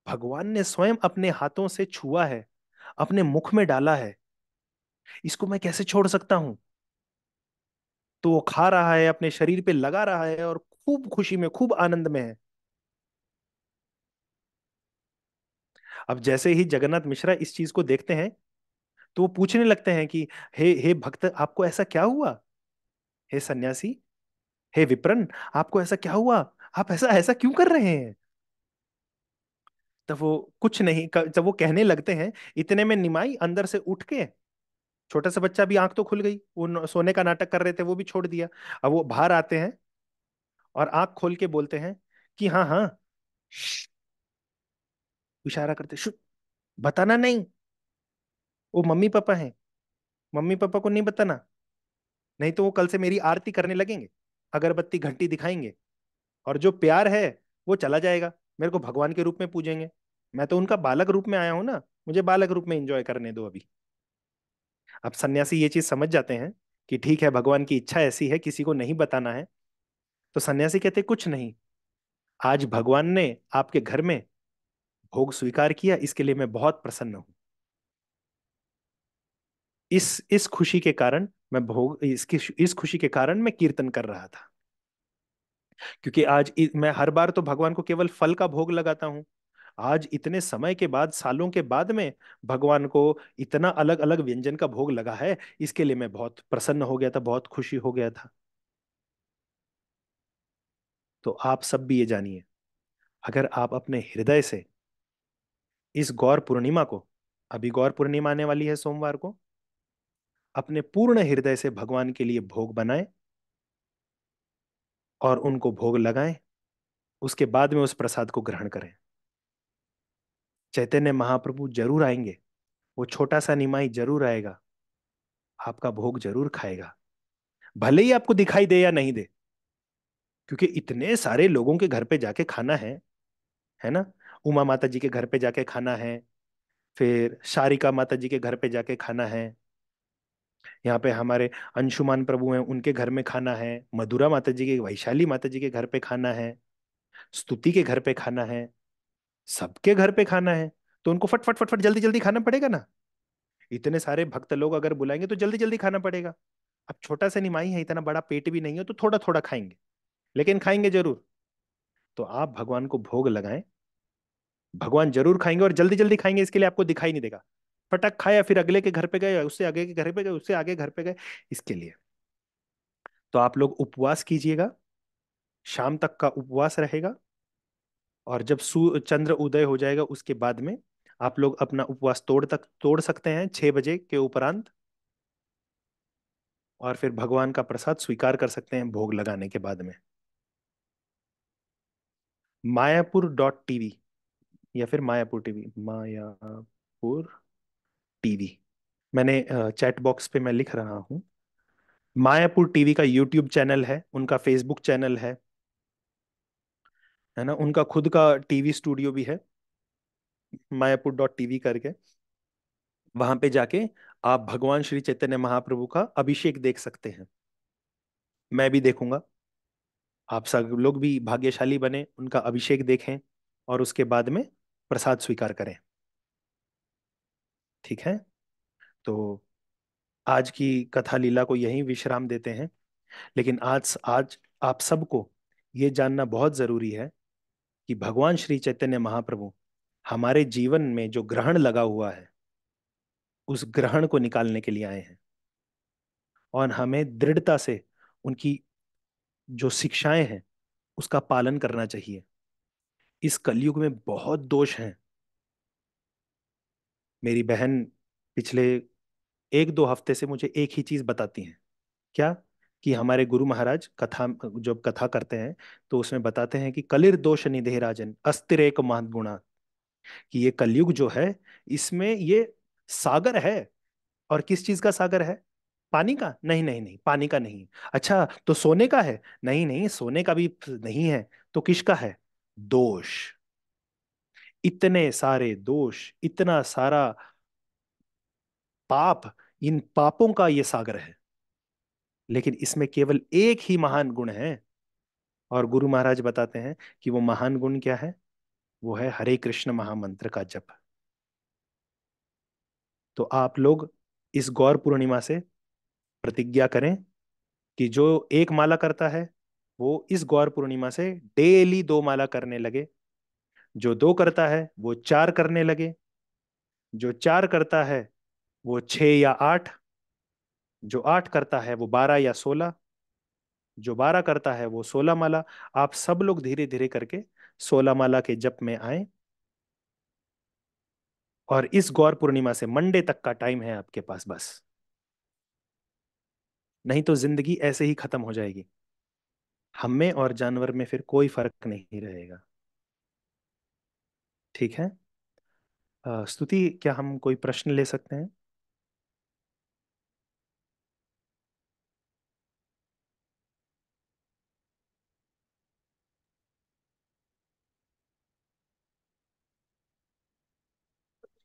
भगवान ने स्वयं अपने हाथों से छुआ है, अपने मुख में डाला है, इसको मैं कैसे छोड़ सकता हूं। तो वो खा रहा है, अपने शरीर पे लगा रहा है और खूब खुशी में, खूब आनंद में है। अब जैसे ही जगन्नाथ मिश्रा इस चीज को देखते हैं, तो वो पूछने लगते हैं कि हे हे भक्त, आपको ऐसा क्या हुआ? हे सन्यासी, हे विप्रन, आपको ऐसा क्या हुआ? आप ऐसा ऐसा क्यों कर रहे हैं? तब वो कुछ नहीं, जब वो कहने लगते हैं, इतने में निमाई अंदर से उठ के, छोटा सा बच्चा भी, आंख तो खुल गई, वो सोने का नाटक कर रहे थे वो भी छोड़ दिया। अब वो बाहर आते हैं और आंख खोल के बोलते हैं कि हाँ हाँ, श्श, इशारा करते, शुभ, बताना नहीं, वो मम्मी पापा हैं, मम्मी पापा को नहीं बताना, नहीं तो वो कल से मेरी आरती करने लगेंगे, अगरबत्ती घंटी दिखाएंगे, और जो प्यार है वो चला जाएगा, मेरे को भगवान के रूप में पूजेंगे। मैं तो उनका बालक रूप में आया हूं ना, मुझे बालक रूप में एंजॉय करने दो अभी। अब सन्यासी ये चीज समझ जाते हैं कि ठीक है, भगवान की इच्छा ऐसी है, किसी को नहीं बताना है। तो सन्यासी कहते कुछ नहीं, आज भगवान ने आपके घर में भोग स्वीकार किया, इसके लिए मैं बहुत प्रसन्न हूं। इस खुशी के कारण मैं भोग इसकी इस खुशी के कारण मैं कीर्तन कर रहा था, क्योंकि आज मैं हर बार तो भगवान को केवल फल का भोग लगाता हूँ। आज इतने समय के बाद, सालों के बाद में भगवान को इतना अलग अलग व्यंजन का भोग लगा है, इसके लिए मैं बहुत प्रसन्न हो गया था, बहुत खुशी हो गया था। तो आप सब भी ये जानिए, अगर आप अपने हृदय से इस गौर पूर्णिमा को, अभी गौर पूर्णिमा आने वाली है सोमवार को, अपने पूर्ण हृदय से भगवान के लिए भोग बनाएं और उनको भोग लगाएं, उसके बाद में उस प्रसाद को ग्रहण करें। चैतन्य महाप्रभु जरूर आएंगे, वो छोटा सा निमाई जरूर आएगा, आपका भोग जरूर खाएगा, भले ही आपको दिखाई दे या नहीं दे, क्योंकि इतने सारे लोगों के घर पे जाके खाना है ना। उमा माता जी के घर पे जाके खाना है, फिर शारिका माता जी के घर पे जाके खाना है, यहाँ पे हमारे अंशुमान प्रभु हैं, उनके घर में खाना है, मधुरा माता जी के, वैशाली माता जी के घर पे खाना है, स्तुति के घर पे खाना है, सबके घर पे खाना है। तो उनको फट फट फट फट जल्दी जल्दी खाना पड़ेगा ना। इतने सारे भक्त लोग अगर बुलाएंगे तो जल्दी जल्दी खाना पड़ेगा। अब छोटा सा निमाई है, इतना बड़ा पेट भी नहीं है, तो थोड़ा थोड़ा खाएंगे, लेकिन खाएंगे जरूर। तो आप भगवान को भोग लगाएं, भगवान जरूर खाएंगे, और जल्दी जल्दी खाएंगे, इसके लिए आपको दिखाई नहीं देगा। फटक खाया, फिर अगले के घर पे गए, उससे आगे के घर पे गए, उससे आगे घर पे गए, इसके लिए। तो आप लोग उपवास कीजिएगा, शाम तक का उपवास रहेगा, और जब सू चंद्र उदय हो जाएगा उसके बाद में आप लोग अपना उपवास तोड़ सकते हैं 6 बजे के उपरांत, और फिर भगवान का प्रसाद स्वीकार कर सकते हैं भोग लगाने के बाद में। मायापुर.tv, या फिर मायापुर टीवी, मायापुर टीवी, मैंने चैट बॉक्स पे मैं लिख रहा हूँ। मायापुर टीवी का यूट्यूब चैनल है, उनका फेसबुक चैनल है ना, उनका खुद का टीवी स्टूडियो भी है, मायापुर.tv करके। वहां पे जाके आप भगवान श्री चैतन्य महाप्रभु का अभिषेक देख सकते हैं, मैं भी देखूंगा। आप सब लोग भी भाग्यशाली बने, उनका अभिषेक देखें, और उसके बाद में प्रसाद स्वीकार करें। ठीक है। तो आज की कथा लीला को यहीं विश्राम देते हैं। लेकिन आज आज आप सबको ये जानना बहुत जरूरी है कि भगवान श्री चैतन्य महाप्रभु हमारे जीवन में जो ग्रहण लगा हुआ है, उस ग्रहण को निकालने के लिए आए हैं, और हमें दृढ़ता से उनकी जो शिक्षाएं हैं उसका पालन करना चाहिए। इस कलयुग में बहुत दोष हैं। मेरी बहन पिछले 1-2 हफ्ते से मुझे एक ही चीज बताती हैं। क्या? कि हमारे गुरु महाराज कथा, जब कथा करते हैं, तो उसमें बताते हैं कि कलिर दोष निधे राजन अस्तिर एक महद्गुणा, कि ये कलयुग जो है, इसमें ये सागर है। और किस चीज का सागर है? पानी का? नहीं नहीं नहीं, पानी का नहीं। अच्छा, तो सोने का है? नहीं नहीं, सोने का भी नहीं है। तो किसका है? दोष। इतने सारे दोष, इतना सारा पाप, इन पापों का ये सागर है। लेकिन इसमें केवल एक ही महान गुण है, और गुरु महाराज बताते हैं कि वो महान गुण क्या है? वो है हरे कृष्ण महामंत्र का जप। तो आप लोग इस गौर पूर्णिमा से प्रतिज्ञा करें कि जो एक माला करता है, वो इस गौर पूर्णिमा से डेली 2 माला करने लगे। जो 2 करता है वो 4 करने लगे। जो 4 करता है वो 6 या 8। जो 8 करता है वो 12 या 16। जो 12 करता है वो 16 माला। आप सब लोग धीरे धीरे करके 16 माला के जप में आए, और इस गौर पूर्णिमा से मंडे तक का टाइम है आपके पास बस, नहीं तो जिंदगी ऐसे ही खत्म हो जाएगी। हम में और जानवर में फिर कोई फर्क नहीं रहेगा। ठीक है। स्तुति, क्या हम कोई प्रश्न ले सकते हैं?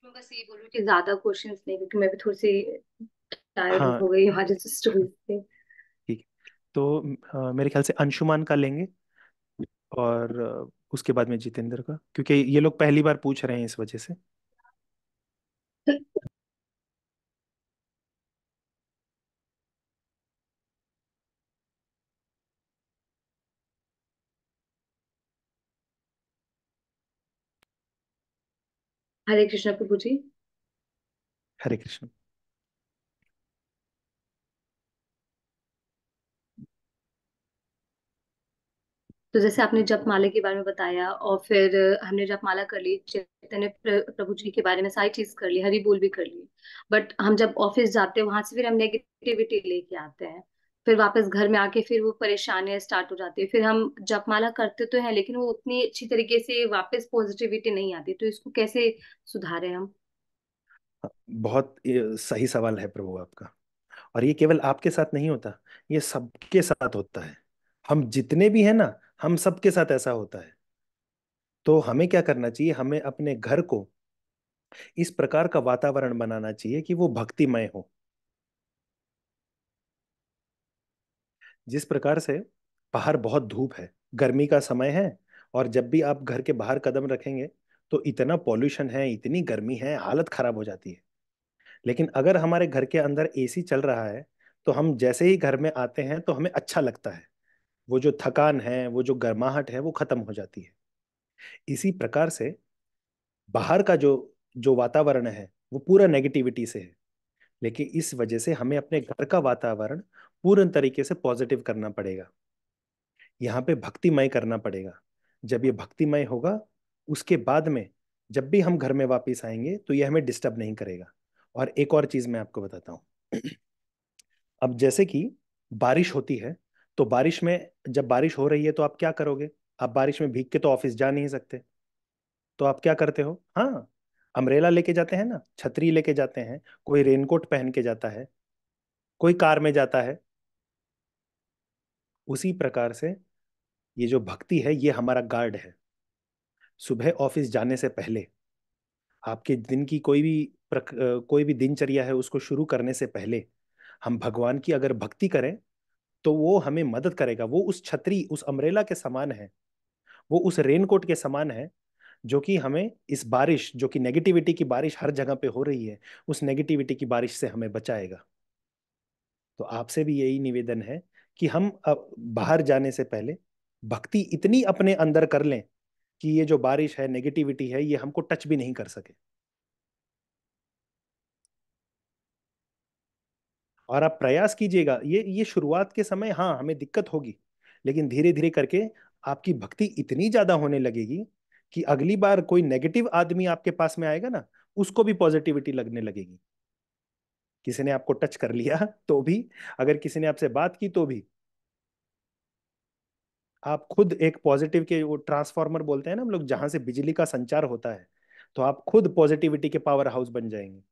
मैं बस ये बोलूँ कि ज्यादा क्वेश्चंस नहीं, क्योंकि मैं भी थोड़ी सी टायर्ड
हाँ,
हो गई हमारे स्टोरी से।
ठीक। तो मेरे ख्याल से अंशुमान का लेंगे, और उसके बाद में जितेंद्र का, क्योंकि ये लोग पहली बार पूछ रहे हैं इस वजह से।
हरे कृष्ण प्रभु जी।
हरे कृष्ण।
तो जैसे आपने जपमाला के बारे में बताया, और फिर हमने जपमाला कर ली, चैतन्य प्रभु जी के बारे में सारी चीज कर ली, हरि बोल भी कर ली। बट हम जब ऑफिस जाते हैं वहां से फिर हम नेगेटिविटी लेके आते हैं। फिर वापस घर में आके फिर वो परेशानियां स्टार्ट हो जाती है। फिर हम जपमाला करते तो हैं, लेकिन वो उतनी अच्छी तरीके से वापस पॉजिटिविटी नहीं आती। तो इसको कैसे सुधारें हम?
बहुत सही सवाल है प्रभु आपका। और ये केवल आपके साथ नहीं होता, ये सबके साथ होता है। हम जितने भी हैं ना, हम सबके साथ ऐसा होता है। तो हमें क्या करना चाहिए? हमें अपने घर को इस प्रकार का वातावरण बनाना चाहिए कि वो भक्तिमय हो। जिस प्रकार से बाहर बहुत धूप है, गर्मी का समय है, और जब भी आप घर के बाहर कदम रखेंगे तो इतना पॉल्यूशन है, इतनी गर्मी है, हालत खराब हो जाती है। लेकिन अगर हमारे घर के अंदर एसी चल रहा है, तो हम जैसे ही घर में आते हैं तो हमें अच्छा लगता है। वो जो थकान है, वो जो गर्माहट है, वो खत्म हो जाती है। इसी प्रकार से बाहर का जो जो वातावरण है वो पूरा नेगेटिविटी से है। लेकिन इस वजह से हमें अपने घर का वातावरण पूर्ण तरीके से पॉजिटिव करना पड़ेगा। यहाँ पे भक्तिमय करना पड़ेगा। जब ये भक्तिमय होगा, उसके बाद में जब भी हम घर में वापस आएंगे तो ये हमें डिस्टर्ब नहीं करेगा। और एक और चीज मैं आपको बताता हूँ। अब जैसे कि बारिश होती है, तो बारिश में, जब बारिश हो रही है तो आप क्या करोगे? आप बारिश में भीग के तो ऑफिस जा नहीं सकते। तो आप क्या करते हो? हाँ, अम्ब्रेला लेके जाते हैं ना, छतरी लेके जाते हैं। कोई रेनकोट पहन के जाता है, कोई कार में जाता है। उसी प्रकार से ये जो भक्ति है, ये हमारा गार्ड है। सुबह ऑफिस जाने से पहले, आपके दिन की कोई भी दिनचर्या है उसको शुरू करने से पहले, हम भगवान की अगर भक्ति करें तो वो हमें मदद करेगा। वो उस छतरी, उस अम्ब्रेला के समान है, वो उस रेनकोट के समान है, जो कि हमें इस बारिश, जो कि नेगेटिविटी की बारिश हर जगह पे हो रही है, उस नेगेटिविटी की बारिश से हमें बचाएगा। तो आपसे भी यही निवेदन है कि हम अब बाहर जाने से पहले भक्ति इतनी अपने अंदर कर लें कि ये जो बारिश है, नेगेटिविटी है, ये हमको टच भी नहीं कर सके। और आप प्रयास कीजिएगा। ये शुरुआत के समय, हाँ, हमें दिक्कत होगी, लेकिन धीरे धीरे करके आपकी भक्ति इतनी ज्यादा होने लगेगी कि अगली बार कोई नेगेटिव आदमी आपके पास में आएगा ना, उसको भी पॉजिटिविटी लगने लगेगी। किसी ने आपको टच कर लिया तो भी, अगर किसी ने आपसे बात की तो भी, आप खुद एक पॉजिटिव के, वो ट्रांसफार्मर बोलते हैं ना हम लोग, जहां से बिजली का संचार होता है, तो आप खुद पॉजिटिविटी के पावर हाउस बन जाएंगे।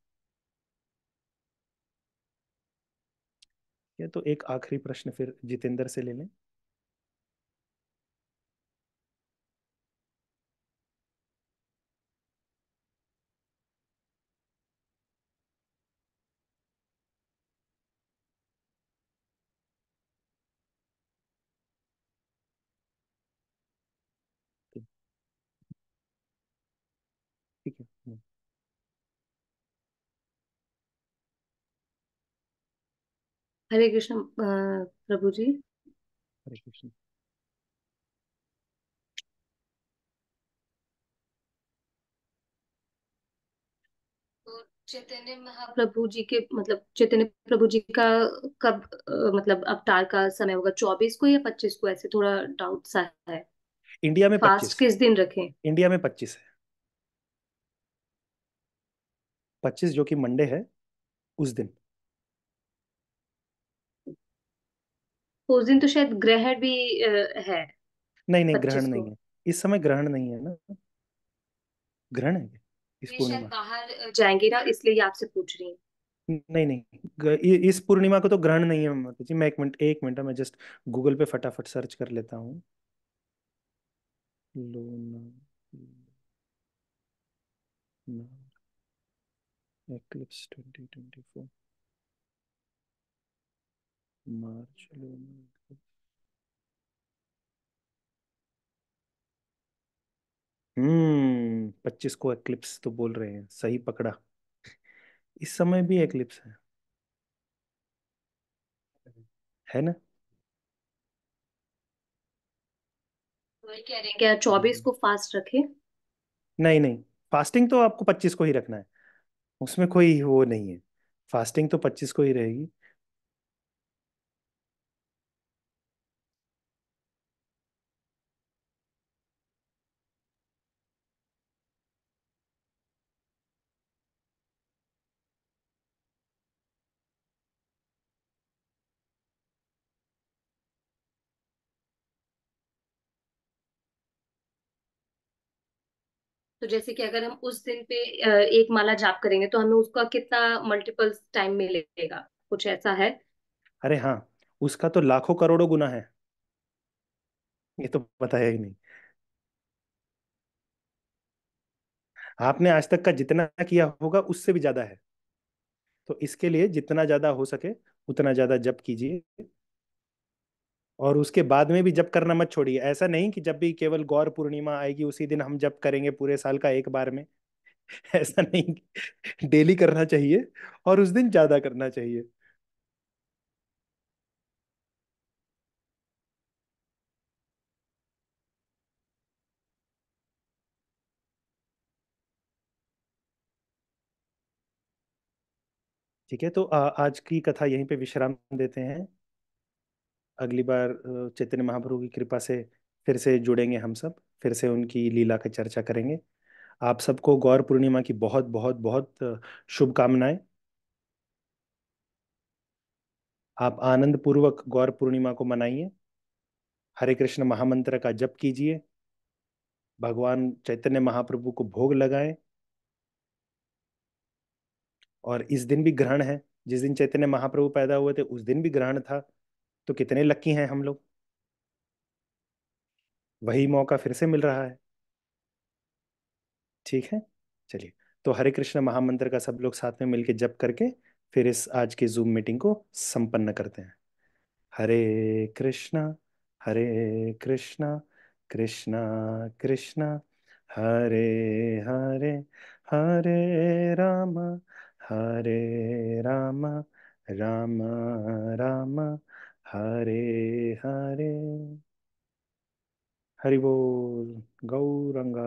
ये तो एक आखिरी प्रश्न फिर जितेंद्र से ले लें। ठीक ठीक है।
हरे कृष्ण प्रभु जी।
हरे कृष्ण।
तो चैतन्य महाप्रभु जी के, मतलब चैतन्य प्रभु जी का कब मतलब अवतार का समय होगा? 24 को या 25 को? ऐसे थोड़ा डाउट सा है।
इंडिया में
फास्ट
25।
किस दिन रखें?
इंडिया में 25 है। 25 जो कि मंडे है, उस दिन।
उस दिन तो शायद ग्रहण भी है।
नहीं नहीं, ग्रहण
25
नहीं
को।
है। इस समय ग्रहण नहीं है ना। ग्रहण है क्या इस
ये शायद
पूर्णिमा?
बाहर जाएंगे ना, इसलिए आपसे पूछ रही हूँ।
नहीं नहीं, इस पूर्णिमा को तो ग्रहण नहीं है माता जी। मैं एक मिनट, मैं जस्ट गूगल पे फटाफट सर्च कर लेता हूँ। लूना एक्लिप्स 2024, मार्च लूना। 25 को एक्लिप्स तो बोल रहे हैं, सही पकड़ा। इस समय भी एक्लिप्स है ना?
वही कह रहे हैं क्या 24
हम्म।
को फास्ट रखे?
नहीं नहीं, फास्टिंग तो आपको 25 को ही रखना है। उसमें कोई वो नहीं है। फास्टिंग तो 25 को ही रहेगी।
तो जैसे कि अगर हम उस दिन पे एक माला जाप करेंगे तो हमें उसका कितना मल्टीपल टाइम मिलेगा, कुछ ऐसा है?
अरे हाँ, उसका तो लाखों करोड़ों गुना है। ये तो बताया ही नहीं। आपने आज तक का जितना किया होगा उससे भी ज्यादा है। तो इसके लिए जितना ज्यादा हो सके उतना ज्यादा जप कीजिए। और उसके बाद में भी जप करना मत छोड़िए। ऐसा नहीं कि जब भी केवल गौर पूर्णिमा आएगी उसी दिन हम जप करेंगे पूरे साल का एक बार में। ऐसा नहीं, डेली करना चाहिए। और उस दिन ज्यादा करना चाहिए। ठीक है, तो आज की कथा यहीं पे विश्राम देते हैं। अगली बार चैतन्य महाप्रभु की कृपा से फिर से जुड़ेंगे हम सब। फिर से उनकी लीला की चर्चा करेंगे। आप सबको गौर पूर्णिमा की बहुत बहुत बहुत शुभकामनाएं। आप आनंद पूर्वक गौर पूर्णिमा को मनाइए। हरे कृष्ण महामंत्र का जप कीजिए। भगवान चैतन्य महाप्रभु को भोग लगाएं। और इस दिन भी ग्रहण है। जिस दिन चैतन्य महाप्रभु पैदा हुए थे उस दिन भी ग्रहण था। तो कितने लक्की हैं हम लोग। वही मौका फिर से मिल रहा है। ठीक है, चलिए। तो हरे कृष्ण महामंत्र का सब लोग साथ में मिलके जप करके फिर इस आज की जूम मीटिंग को संपन्न करते हैं। हरे कृष्णा, हरे कृष्णा, कृष्णा कृष्णा, हरे हरे, हरे राम, हरे राम, राम राम, हरे हरे। हरि बोल। गौरंगा।